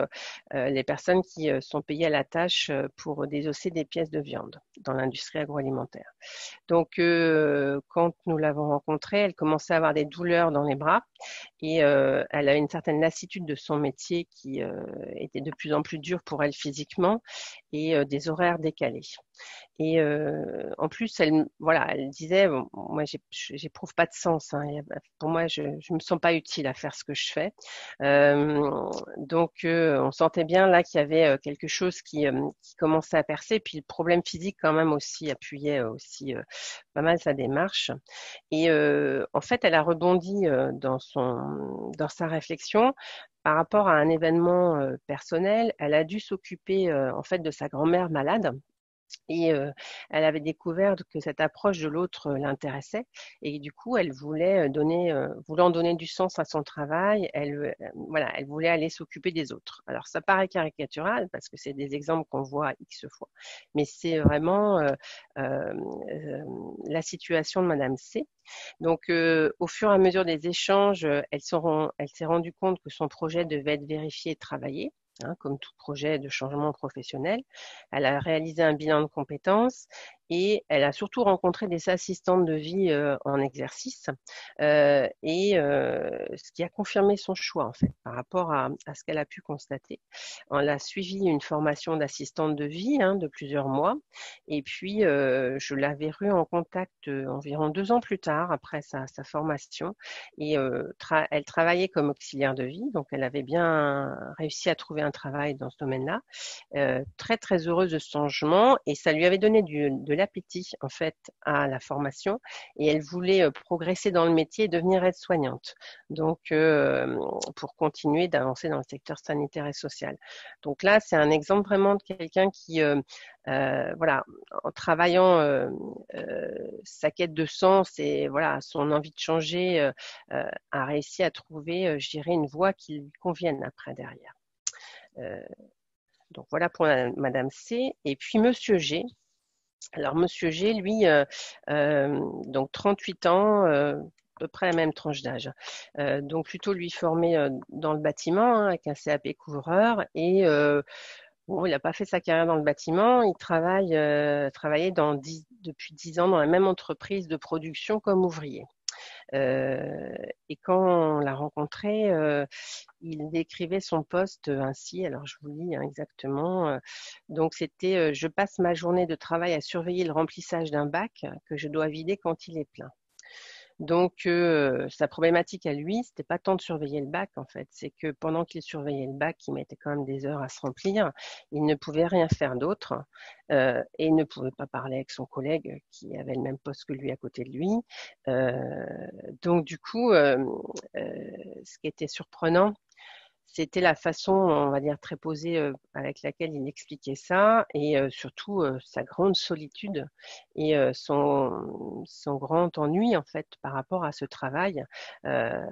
S3: les personnes qui sont payées à la tâche pour désosser des pièces de viande dans l'industrie agroalimentaire. Donc, quand nous l'avons rencontrée, elle commençait à avoir des douleurs dans les bras et elle a une certaine lassitude de son métier qui était de plus en plus dur pour elle physiquement et des horaires décalés. Et en plus, elle disait, bon, moi, j'éprouve pas de sens. Hein, pour moi, je me sens pas utile à faire ce que je fais. Donc, on sentait bien là qu'il y avait quelque chose qui commençait à percer. Puis le problème physique, quand même, aussi appuyait aussi pas mal sa démarche. Et en fait, elle a rebondi dans sa réflexion par rapport à un événement personnel. Elle a dû s'occuper en fait de sa grand-mère malade. Et elle avait découvert que cette approche de l'autre l'intéressait et du coup elle voulait voulant donner du sens à son travail, elle voulait aller s'occuper des autres. Alors ça paraît caricatural parce que c'est des exemples qu'on voit X fois, mais c'est vraiment la situation de Madame C. Donc au fur et à mesure des échanges, elle s'est rendue compte que son projet devait être vérifié et travaillé. Hein, comme tout projet de changement professionnel. Elle a réalisé un bilan de compétences et elle a surtout rencontré des assistantes de vie en exercice ce qui a confirmé son choix en fait par rapport à ce qu'elle a pu constater. Elle a suivi une formation d'assistante de vie de plusieurs mois et puis je l'avais rue en contact environ 2 ans plus tard après sa formation et elle travaillait comme auxiliaire de vie, donc elle avait bien réussi à trouver un travail dans ce domaine-là. Très très heureuse de ce changement et ça lui avait donné de l'appétit en fait à la formation et elle voulait progresser dans le métier et devenir aide-soignante. Donc pour continuer d'avancer dans le secteur sanitaire et social. Donc là, c'est un exemple vraiment de quelqu'un qui voilà, en travaillant sa quête de sens et voilà son envie de changer, a réussi à trouver, je dirais, une voie qui lui convienne après derrière. Donc voilà pour Madame C. Et puis Monsieur G. Alors Monsieur G, lui, donc 38 ans, à peu près la même tranche d'âge. Donc plutôt lui formé dans le bâtiment avec un CAP couvreur et Bon, il n'a pas fait sa carrière dans le bâtiment. Il travaillait depuis 10 ans dans la même entreprise de production comme ouvrier. Et quand on l'a rencontré, il décrivait son poste ainsi. Alors, je vous lis exactement. Donc, c'était je passe ma journée de travail à surveiller le remplissage d'un bac que je dois vider quand il est plein. Donc, sa problématique à lui, c'était pas tant de surveiller le bac, en fait. C'est que pendant qu'il surveillait le bac, il mettait quand même des heures à se remplir. Il ne pouvait rien faire d'autre et il ne pouvait pas parler avec son collègue qui avait le même poste que lui à côté de lui. Donc, du coup, ce qui était surprenant, c'était la façon, on va dire, très posée avec laquelle il expliquait ça et surtout sa grande solitude et son grand ennui en fait par rapport à ce travail euh,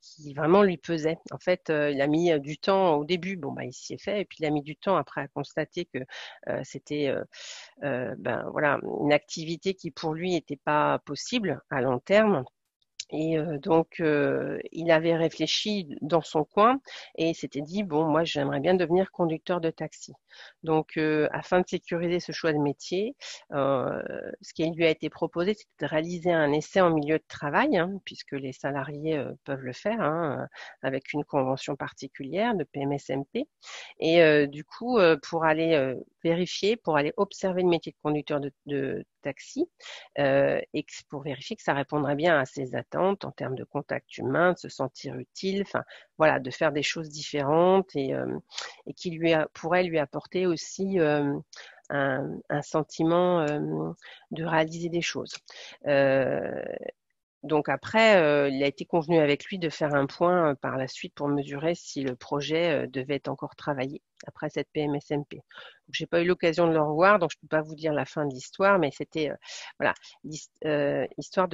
S3: qui vraiment lui pesait. En fait, il a mis du temps au début, bon bah il s'y est fait et puis il a mis du temps après à constater que c'était ben voilà une activité qui pour lui n'était pas possible à long terme. Et donc, il avait réfléchi dans son coin et s'était dit, bon, moi, j'aimerais bien devenir conducteur de taxi. Donc, afin de sécuriser ce choix de métier, ce qui lui a été proposé, c'est de réaliser un essai en milieu de travail, hein, puisque les salariés peuvent le faire, hein, avec une convention particulière de PMSMP. Et du coup, pour aller vérifier, pour aller observer le métier de conducteur de taxi, et pour vérifier que ça répondrait bien à ses attentes en termes de contact humain, de se sentir utile, enfin voilà, de faire des choses différentes et qui pourrait lui apporter aussi un sentiment de réaliser des choses. Donc après, il a été convenu avec lui de faire un point par la suite pour mesurer si le projet devait être encore travaillé après cette PMSMP. Donc, j'ai pas eu l'occasion de le revoir, donc je peux pas vous dire la fin de l'histoire, mais c'était voilà histoire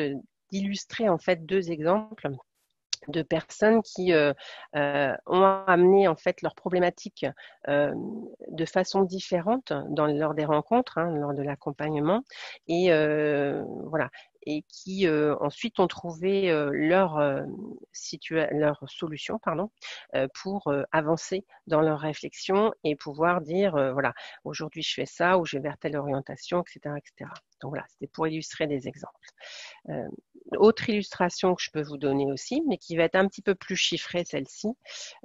S3: d'illustrer en fait deux exemples de personnes qui ont amené en fait leurs problématiques de façon différente lors des rencontres, hein, lors de l'accompagnement, et voilà, et qui ensuite ont trouvé leur solution, pardon, pour avancer dans leur réflexion et pouvoir dire voilà, aujourd'hui je fais ça ou je vais vers telle orientation, etc., etc. Donc voilà, c'était pour illustrer des exemples. Autre illustration que je peux vous donner aussi, mais qui va être un petit peu plus chiffrée celle-ci.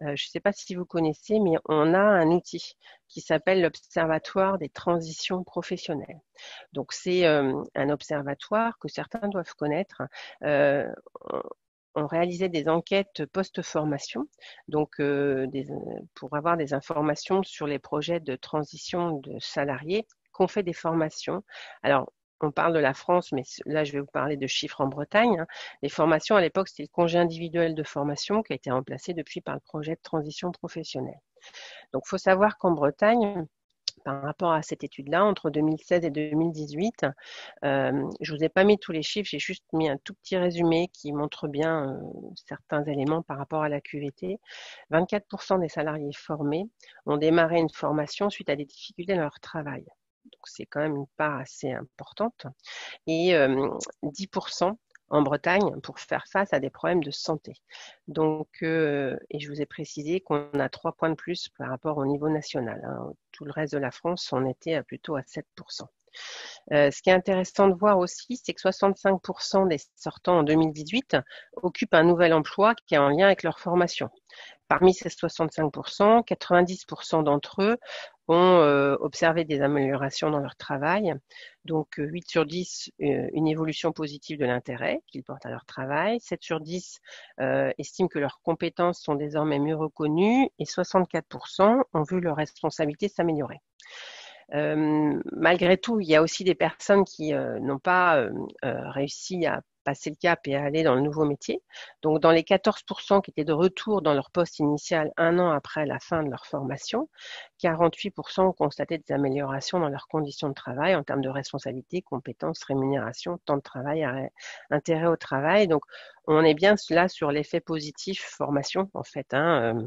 S3: Je ne sais pas si vous connaissez, mais on a un outil qui s'appelle l'Observatoire des transitions professionnelles. Donc c'est un observatoire que certains doivent connaître. On réalisait des enquêtes post-formation, donc pour avoir des informations sur les projets de transition de salariés qu'on fait des formations. Alors, on parle de la France, mais là, je vais vous parler de chiffres en Bretagne. Hein. Les formations, à l'époque, c'était le congé individuel de formation qui a été remplacé depuis par le projet de transition professionnelle. Donc, il faut savoir qu'en Bretagne, par rapport à cette étude-là, entre 2016 et 2018, je ne vous ai pas mis tous les chiffres, j'ai juste mis un tout petit résumé qui montre bien certains éléments par rapport à la QVT. 24% des salariés formés ont démarré une formation suite à des difficultés dans leur travail. Donc, c'est quand même une part assez importante. Et 10% en Bretagne pour faire face à des problèmes de santé. Donc, et je vous ai précisé qu'on a 3 points de plus par rapport au niveau national. Hein. Tout le reste de la France, on était plutôt à 7%. Ce qui est intéressant de voir aussi, c'est que 65% des sortants en 2018 occupent un nouvel emploi qui est en lien avec leur formation. Parmi ces 65%, 90% d'entre eux ont observé des améliorations dans leur travail. Donc 8 sur 10, une évolution positive de l'intérêt qu'ils portent à leur travail. 7 sur 10 estiment que leurs compétences sont désormais mieux reconnues et 64% ont vu leurs responsabilités s'améliorer. Malgré tout, il y a aussi des personnes qui n'ont pas réussi à passer le cap et à aller dans le nouveau métier. Donc, dans les 14% qui étaient de retour dans leur poste initial un an après la fin de leur formation, 48% ont constaté des améliorations dans leurs conditions de travail en termes de responsabilité, compétences, rémunération, temps de travail, intérêt au travail. Donc, on est bien là sur l'effet positif formation, en fait. Hein,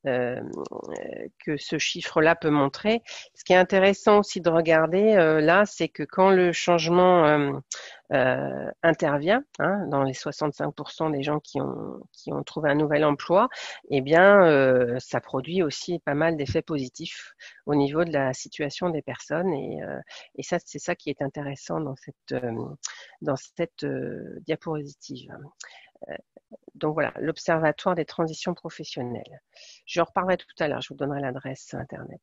S3: que ce chiffre-là peut montrer. Ce qui est intéressant aussi de regarder là, c'est que quand le changement intervient, hein, dans les 65% des gens qui ont trouvé un nouvel emploi, eh bien, ça produit aussi pas mal d'effets positifs au niveau de la situation des personnes. Et ça, c'est ça qui est intéressant dans cette diapositive. Donc voilà, l'Observatoire des transitions professionnelles. Je en reparlerai tout à l'heure, je vous donnerai l'adresse Internet.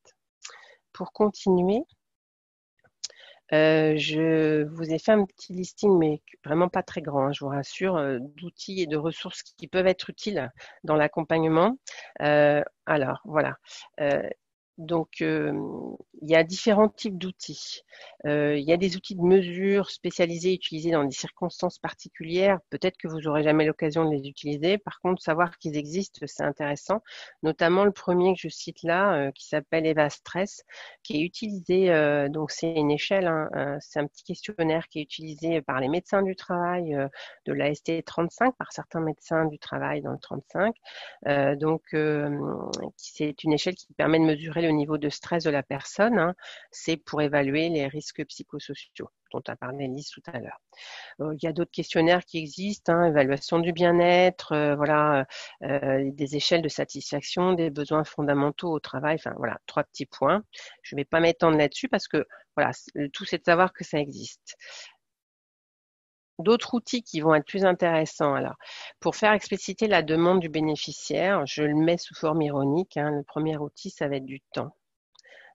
S3: Pour continuer, je vous ai fait un petit listing, mais vraiment pas très grand, hein, je vous rassure, d'outils et de ressources qui peuvent être utiles dans l'accompagnement. Alors, voilà. Donc, il y a différents types d'outils. Il y a des outils de mesure spécialisés utilisés dans des circonstances particulières. Peut-être que vous n'aurez jamais l'occasion de les utiliser. Par contre, savoir qu'ils existent, c'est intéressant. Notamment le premier que je cite là, qui s'appelle Eva Stress, qui est utilisé, donc c'est une échelle, hein, c'est un petit questionnaire qui est utilisé par les médecins du travail de la ST35, par certains médecins du travail dans le 35. C'est une échelle qui permet de mesurer le niveau de stress de la personne. Hein. C'est pour évaluer les risques psychosociaux dont a parlé Lise tout à l'heure. Il y a d'autres questionnaires qui existent, hein, évaluation du bien-être, voilà, des échelles de satisfaction, des besoins fondamentaux au travail. Enfin voilà, 3 petits points. Je ne vais pas m'étendre là-dessus parce que voilà, le tout c'est de savoir que ça existe. D'autres outils qui vont être plus intéressants. Alors, pour faire expliciter la demande du bénéficiaire, je le mets sous forme ironique. Hein, le premier outil, ça va être du temps.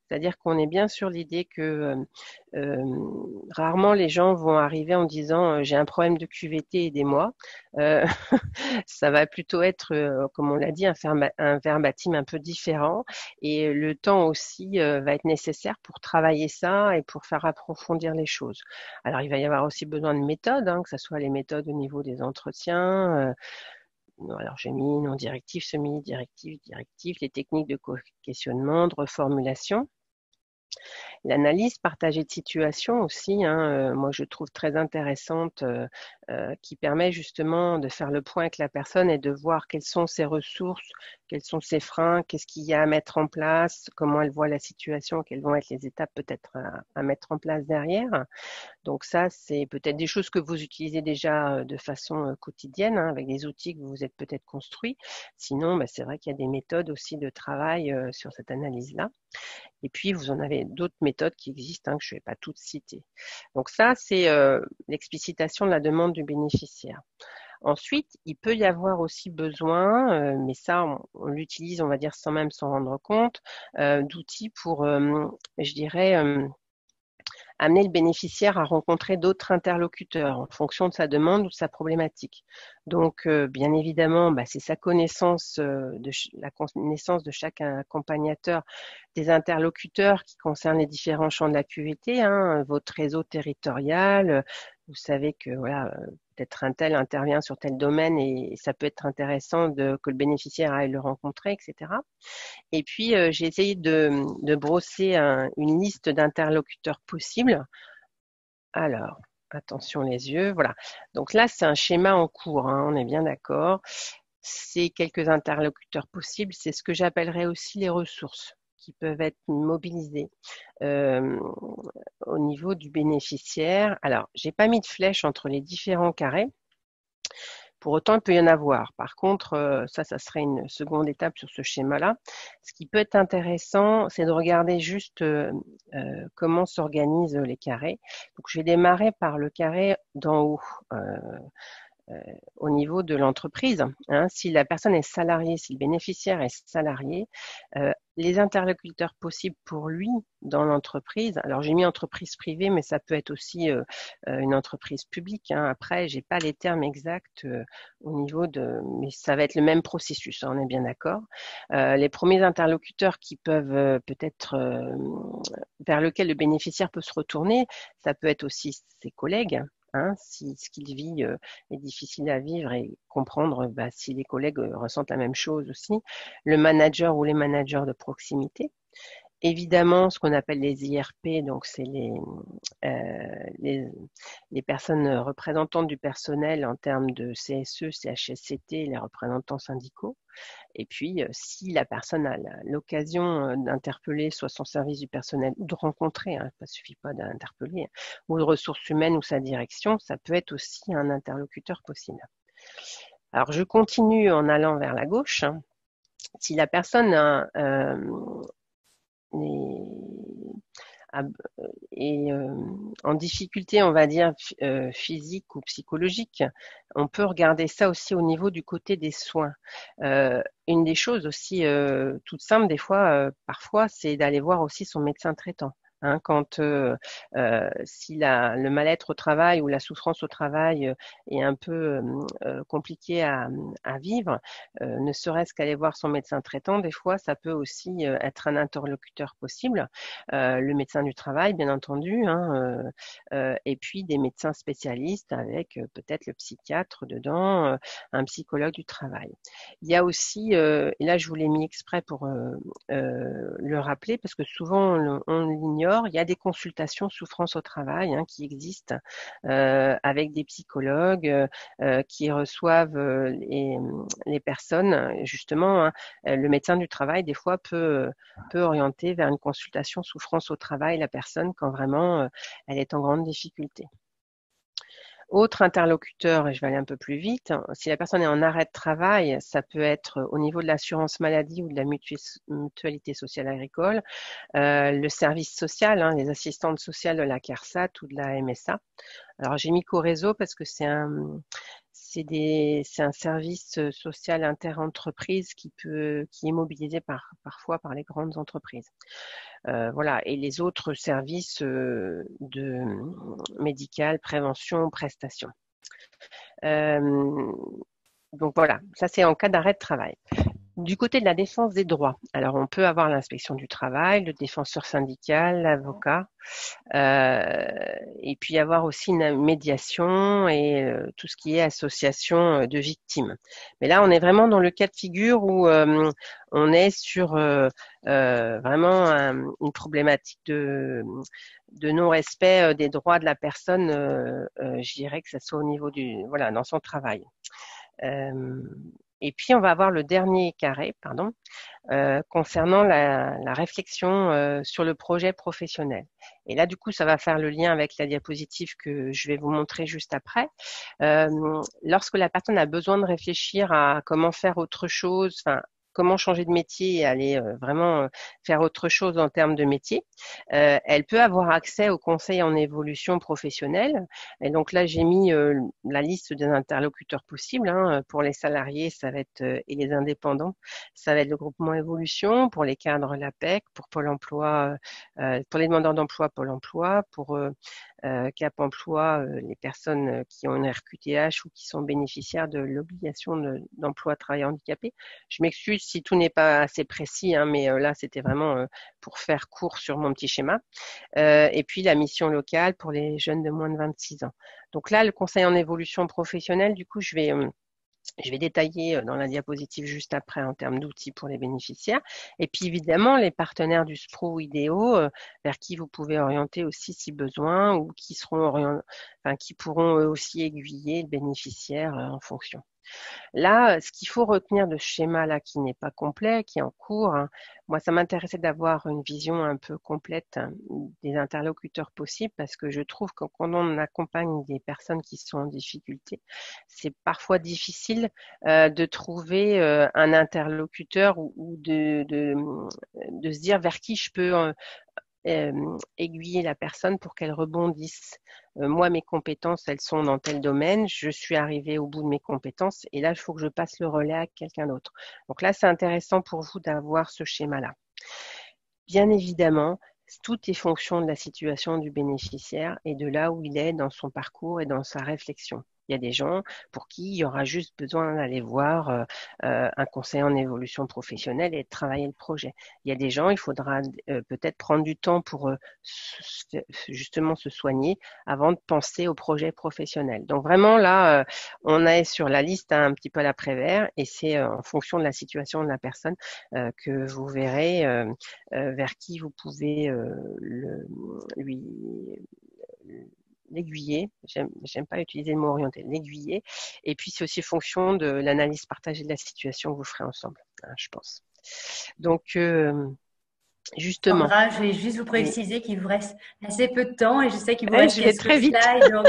S3: C'est-à-dire qu'on est bien sur l'idée que rarement les gens vont arriver en disant j'ai un problème de QVT, aidez-moi. Ça va plutôt être, comme on l'a dit, un verbatim un peu différent. Et le temps aussi va être nécessaire pour travailler ça et pour faire approfondir les choses. Alors, il va y avoir aussi besoin de méthodes, hein, que ce soit les méthodes au niveau des entretiens. Alors, j'ai mis non directif, semi-directif, directif, les techniques de questionnement, de reformulation. L'analyse partagée de situation aussi, hein, moi je trouve très intéressante, qui permet justement de faire le point avec la personne et de voir quelles sont ses ressources, quels sont ses freins, qu'est-ce qu'il y a à mettre en place, comment elle voit la situation, quelles vont être les étapes peut-être à mettre en place derrière. Donc ça, c'est peut-être des choses que vous utilisez déjà de façon quotidienne, hein, avec des outils que vous vous êtes peut-être construits. Sinon, bah, c'est vrai qu'il y a des méthodes aussi de travail sur cette analyse-là. Et puis, vous en avez d'autres méthodes qui existent, hein, que je ne vais pas toutes citer. Donc ça, c'est l'explicitation de la demande du bénéficiaire. Ensuite, il peut y avoir aussi besoin, mais ça, on l'utilise, on va dire, sans même s'en rendre compte, d'outils pour, je dirais, amener le bénéficiaire à rencontrer d'autres interlocuteurs en fonction de sa demande ou de sa problématique. Donc, bien évidemment, bah, c'est sa connaissance, la connaissance de chaque accompagnateur des interlocuteurs qui concernent les différents champs de la QVT, hein, votre réseau territorial. Vous savez que voilà, peut-être un tel intervient sur tel domaine et ça peut être intéressant que le bénéficiaire aille le rencontrer, etc. Et puis, j'ai essayé de brosser une liste d'interlocuteurs possibles. Alors, attention les yeux, voilà. Donc là, c'est un schéma en cours, hein, on est bien d'accord. C'est quelques interlocuteurs possibles, c'est ce que j'appellerais aussi les ressources qui peuvent être mobilisées au niveau du bénéficiaire. Alors, j'ai pas mis de flèche entre les différents carrés. Pour autant, il peut y en avoir. Par contre, ça serait une seconde étape sur ce schéma-là. Ce qui peut être intéressant, c'est de regarder juste comment s'organisent les carrés. Donc, je vais démarrer par le carré d'en haut. Au niveau de l'entreprise, hein, si la personne est salariée, si le bénéficiaire est salarié, les interlocuteurs possibles pour lui dans l'entreprise, alors j'ai mis entreprise privée, mais ça peut être aussi une entreprise publique. Hein. Après, j'ai pas les termes exacts au niveau mais ça va être le même processus, hein, on est bien d'accord. Les premiers interlocuteurs qui peuvent peut-être vers lequel le bénéficiaire peut se retourner, ça peut être aussi ses collègues. Hein, si ce qu'il vit est difficile à vivre et comprendre si les collègues ressentent la même chose aussi, le manager ou les managers de proximité. évidemment ce qu'on appelle les IRP, donc c'est les personnes représentantes du personnel en termes de CSE, CHSCT, les représentants syndicaux. Et puis, si la personne a l'occasion d'interpeller soit son service du personnel ou de rencontrer, hein, ça ne suffit pas d'interpeller, ou de ressources humaines ou sa direction, ça peut être aussi un interlocuteur possible. Alors, je continue en allant vers la gauche. Si la personne est en difficulté, on va dire, physique ou psychologique, on peut regarder ça aussi au niveau du côté des soins. Une des choses aussi toutes simples, des fois, parfois, c'est d'aller voir aussi son médecin traitant. Hein, quand si le mal-être au travail ou la souffrance au travail est un peu compliqué à vivre, ne serait-ce qu'aller voir son médecin traitant, des fois, ça peut aussi être un interlocuteur possible. Le médecin du travail, bien entendu, hein, et puis des médecins spécialistes avec peut-être le psychiatre dedans, un psychologue du travail. Il y a aussi, et là je vous l'ai mis exprès pour le rappeler, parce que souvent on l'ignore, il y a des consultations souffrance au travail hein, qui existent avec des psychologues qui reçoivent les personnes. Justement, hein, le médecin du travail, des fois, peut orienter vers une consultation souffrance au travail la personne quand vraiment elle est en grande difficulté. Autre interlocuteur, et je vais aller un peu plus vite, si la personne est en arrêt de travail, ça peut être au niveau de l'assurance maladie ou de la mutualité sociale agricole, le service social, hein, les assistantes sociales de la CARSAT ou de la MSA. Alors j'ai mis Coréseau parce que c'est un service social interentreprise qui est mobilisé parfois par les grandes entreprises. Voilà. Et les autres services de médical, prévention, prestations. Donc voilà, ça c'est en cas d'arrêt de travail. Du côté de la défense des droits, alors on peut avoir l'inspection du travail, le défenseur syndical, l'avocat, et puis avoir aussi une médiation et tout ce qui est association de victimes. Mais là, on est vraiment dans le cas de figure où on est sur vraiment une problématique de non-respect des droits de la personne, je dirais que ça soit au niveau dans son travail. Et puis, on va avoir le dernier carré, concernant la réflexion sur le projet professionnel. Et là, du coup, ça va faire le lien avec la diapositive que je vais vous montrer juste après. Lorsque la personne a besoin de réfléchir à comment faire autre chose, comment changer de métier et aller vraiment faire autre chose en termes de métier. Elle peut avoir accès aux conseils en évolution professionnelle. Et donc là, j'ai mis la liste des interlocuteurs possibles. Hein. Pour les salariés, ça va être et les indépendants, ça va être le groupement évolution. Pour les cadres, l'APEC. Pour Pôle emploi, pour les demandeurs d'emploi, Pôle emploi. Pour Cap emploi, les personnes qui ont une RQTH ou qui sont bénéficiaires de l'obligation d'emploi travailleur handicapé. Je m'excuse si tout n'est pas assez précis, hein, mais là, c'était vraiment pour faire court sur mon petit schéma. Et puis, la mission locale pour les jeunes de moins de 26 ans. Donc là, le conseil en évolution professionnelle, du coup, je vais détailler dans la diapositive juste après en termes d'outils pour les bénéficiaires. Et puis évidemment, les partenaires du SPRO ou IDEO vers qui vous pouvez orienter aussi si besoin ou qui pourront aussi aiguiller le bénéficiaire en fonction. Là, ce qu'il faut retenir de ce schéma-là qui n'est pas complet, qui est en cours, hein, moi, ça m'intéressait d'avoir une vision un peu complète des interlocuteurs possibles parce que je trouve que quand on accompagne des personnes qui sont en difficulté, c'est parfois difficile de trouver un interlocuteur ou de se dire vers qui je peux aiguiller la personne pour qu'elle rebondisse. Moi, mes compétences, elles sont dans tel domaine. Je suis arrivée au bout de mes compétences et là, il faut que je passe le relais à quelqu'un d'autre. Donc là, c'est intéressant pour vous d'avoir ce schéma-là. Bien évidemment, tout est fonction de la situation du bénéficiaire et de là où il est dans son parcours et dans sa réflexion. Il y a des gens pour qui il y aura juste besoin d'aller voir un conseiller en évolution professionnelle et de travailler le projet. Il y a des gens, il faudra peut-être prendre du temps pour justement se soigner avant de penser au projet professionnel. Donc vraiment là, on est sur la liste un petit peu à l'après-vert et c'est en fonction de la situation de la personne que vous verrez vers qui vous pouvez lui l'aiguiller, j'aime pas utiliser le mot orienter, l'aiguiller, et puis c'est aussi fonction de l'analyse partagée de la situation que vous ferez ensemble, hein, je pense. Donc, justement.
S1: Sandra, je vais juste vous préciser qu'il vous reste assez peu de temps et je sais qu'il vous
S3: Ouais,
S1: reste
S3: je vais
S1: quelques
S3: très vite.
S1: slides. Donc...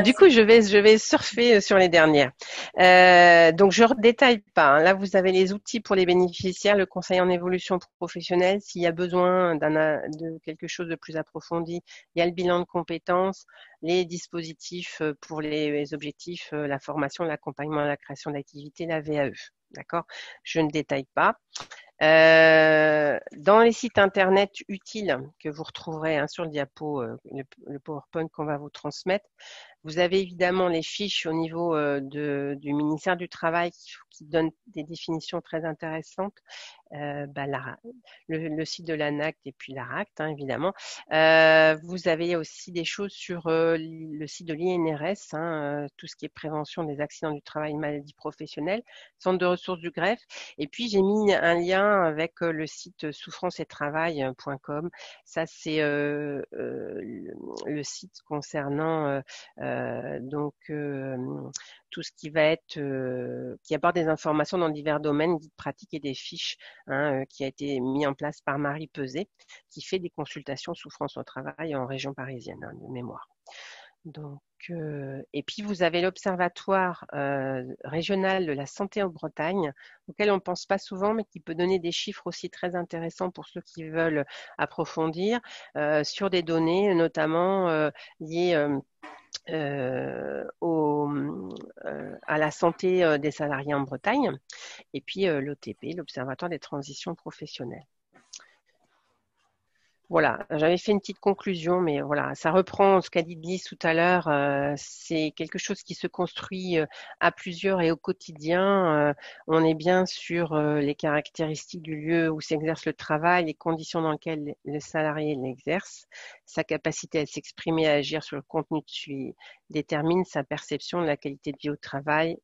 S3: Du coup, je vais surfer sur les dernières. Donc, je ne redétaille pas, hein. Là, vous avez les outils pour les bénéficiaires, le conseil en évolution professionnelle. S'il y a besoin de quelque chose de plus approfondi, il y a le bilan de compétences, les dispositifs pour les objectifs, la formation, l'accompagnement à la création d'activités, la VAE. D'accord? Je ne détaille pas. Dans les sites internet utiles que vous retrouverez sur le diapo, le PowerPoint qu'on va vous transmettre, vous avez évidemment les fiches au niveau du ministère du Travail qui donnent des définitions très intéressantes. Le site de l'ANACT et puis l'ARACT, hein, évidemment. Vous avez aussi des choses sur le site de l'INRS, tout ce qui est prévention des accidents du travail et maladies professionnelles, centre de ressources du greffe. Et puis, j'ai mis un lien avec le site souffranceettravail.com. Ça, c'est le site concernant tout ce qui va être qui apporte des informations dans divers domaines, guides pratiques et des fiches, qui a été mis en place par Marie Peset, qui fait des consultations souffrance au travail en région parisienne, de mémoire. Donc, et puis vous avez l'Observatoire régional de la santé en Bretagne, auquel on ne pense pas souvent, mais qui peut donner des chiffres aussi très intéressants pour ceux qui veulent approfondir sur des données, notamment liées à la santé des salariés en Bretagne, et puis l'OTP, l'Observatoire des transitions professionnelles. Voilà, j'avais fait une petite conclusion, mais voilà, ça reprend ce qu'a dit Lise tout à l'heure. C'est quelque chose qui se construit à plusieurs et au quotidien. On est bien sur les caractéristiques du lieu où s'exerce le travail, les conditions dans lesquelles le salarié l'exerce, sa capacité à s'exprimer, à agir sur le contenu de celui détermine sa perception de la qualité de vie au travail.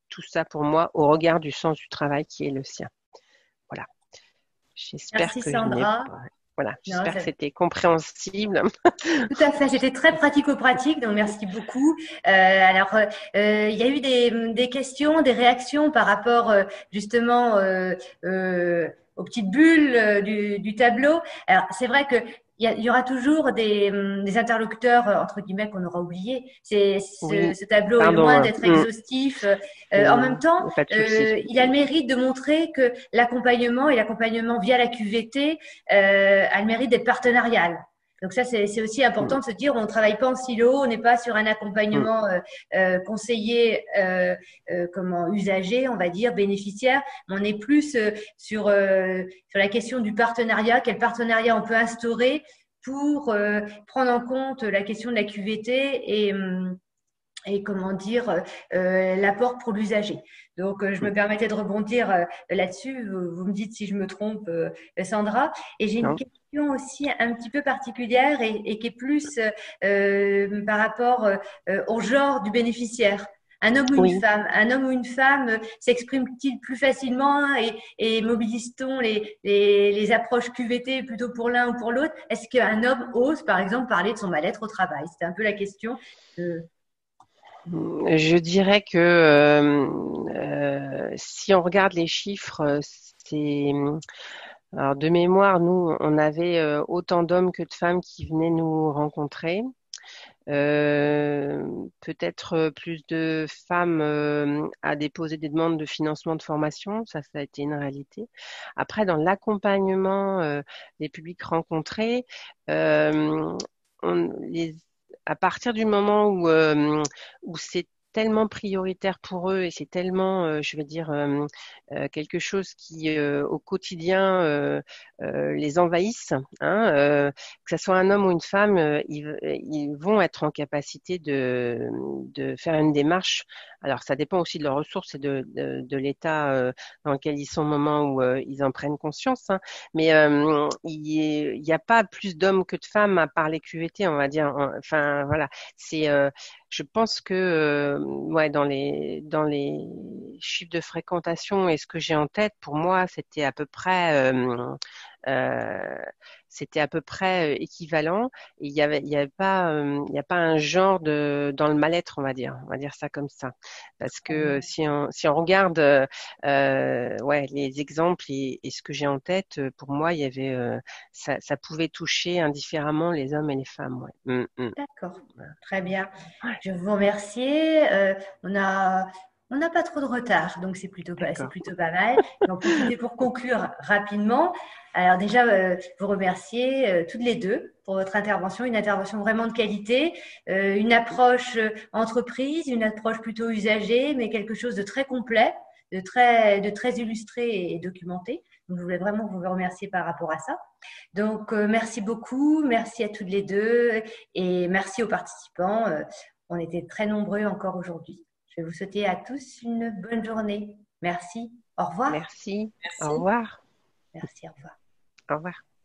S3: Tout ça pour moi au regard du sens du travail qui est le sien. Voilà. J'espère
S1: Merci
S3: que
S1: Sandra.
S3: Voilà, j'espère que c'était compréhensible.
S1: Tout à fait, c'était très pratico-pratique, donc merci beaucoup. Il y a eu des questions, des réactions par rapport justement aux petites bulles du tableau. Alors, c'est vrai que il y aura toujours des interlocuteurs, entre guillemets, qu'on aura oubliés. Ce tableau est loin d'être exhaustif. En même temps, il a le mérite de montrer que l'accompagnement et l'accompagnement via la QVT a le mérite d'être partenarial. Donc ça, c'est aussi important de se dire, on ne travaille pas en silo, on n'est pas sur un accompagnement conseiller, usager, on va dire, bénéficiaire, mais on est plus sur la question du partenariat, quel partenariat on peut instaurer pour prendre en compte la question de la QVT et comment dire, l'apport pour l'usager. Donc, je me permettais de rebondir là-dessus. Vous me dites si je me trompe, Sandra. Et j'ai une question aussi un petit peu particulière et qui est plus par rapport au genre du bénéficiaire. Un homme ou une femme s'exprime-t-il plus facilement et mobilise-t-on les approches QVT plutôt pour l'un ou pour l'autre? Est-ce qu'un homme ose, par exemple, parler de son mal-être au travail? C'était un peu la question.
S3: Je dirais que si on regarde les chiffres, alors de mémoire, nous, on avait autant d'hommes que de femmes qui venaient nous rencontrer. Peut-être plus de femmes à déposer des demandes de financement de formation, ça a été une réalité. Après, dans l'accompagnement des publics rencontrés, à partir du moment où c'est tellement prioritaire pour eux et c'est tellement, je veux dire, quelque chose qui, au quotidien, les envahissent, hein, que ce soit un homme ou une femme, ils vont être en capacité de faire une démarche. Alors, ça dépend aussi de leurs ressources et de l'état dans lequel ils sont au moment où ils en prennent conscience, hein. Mais il y a pas plus d'hommes que de femmes à part les QVT, on va dire. Enfin, voilà. C'est, je pense que ouais, dans les chiffres de fréquentation et ce que j'ai en tête, pour moi, euh, c'était à peu près équivalent. Et il y a pas un genre dans le mal-être, on va dire ça comme ça. Parce que si on regarde ouais, les exemples et ce que j'ai en tête, pour moi, il y avait ça pouvait toucher indifféremment les hommes et les femmes. Ouais.
S1: D'accord,
S3: Voilà.
S1: très bien.
S3: Ouais,
S1: Je vous remercie. On n'a pas trop de retard, donc c'est
S3: d'accord.
S1: plutôt pas mal. Je vais en profiter pour conclure rapidement. Alors déjà, vous remercier toutes les deux pour votre intervention, une intervention vraiment de qualité, une approche entreprise, une approche plutôt usagée, mais quelque chose de très complet, de très illustré et documenté. Donc, je voulais vraiment vous remercier par rapport à ça. Donc, merci beaucoup, merci à toutes les deux et merci aux participants. On était très nombreux encore aujourd'hui. Je vais vous souhaiter à tous une bonne journée. Merci. Au revoir.
S3: Merci. Au
S2: Merci.
S3: revoir.
S1: Merci, au revoir.
S3: Au revoir.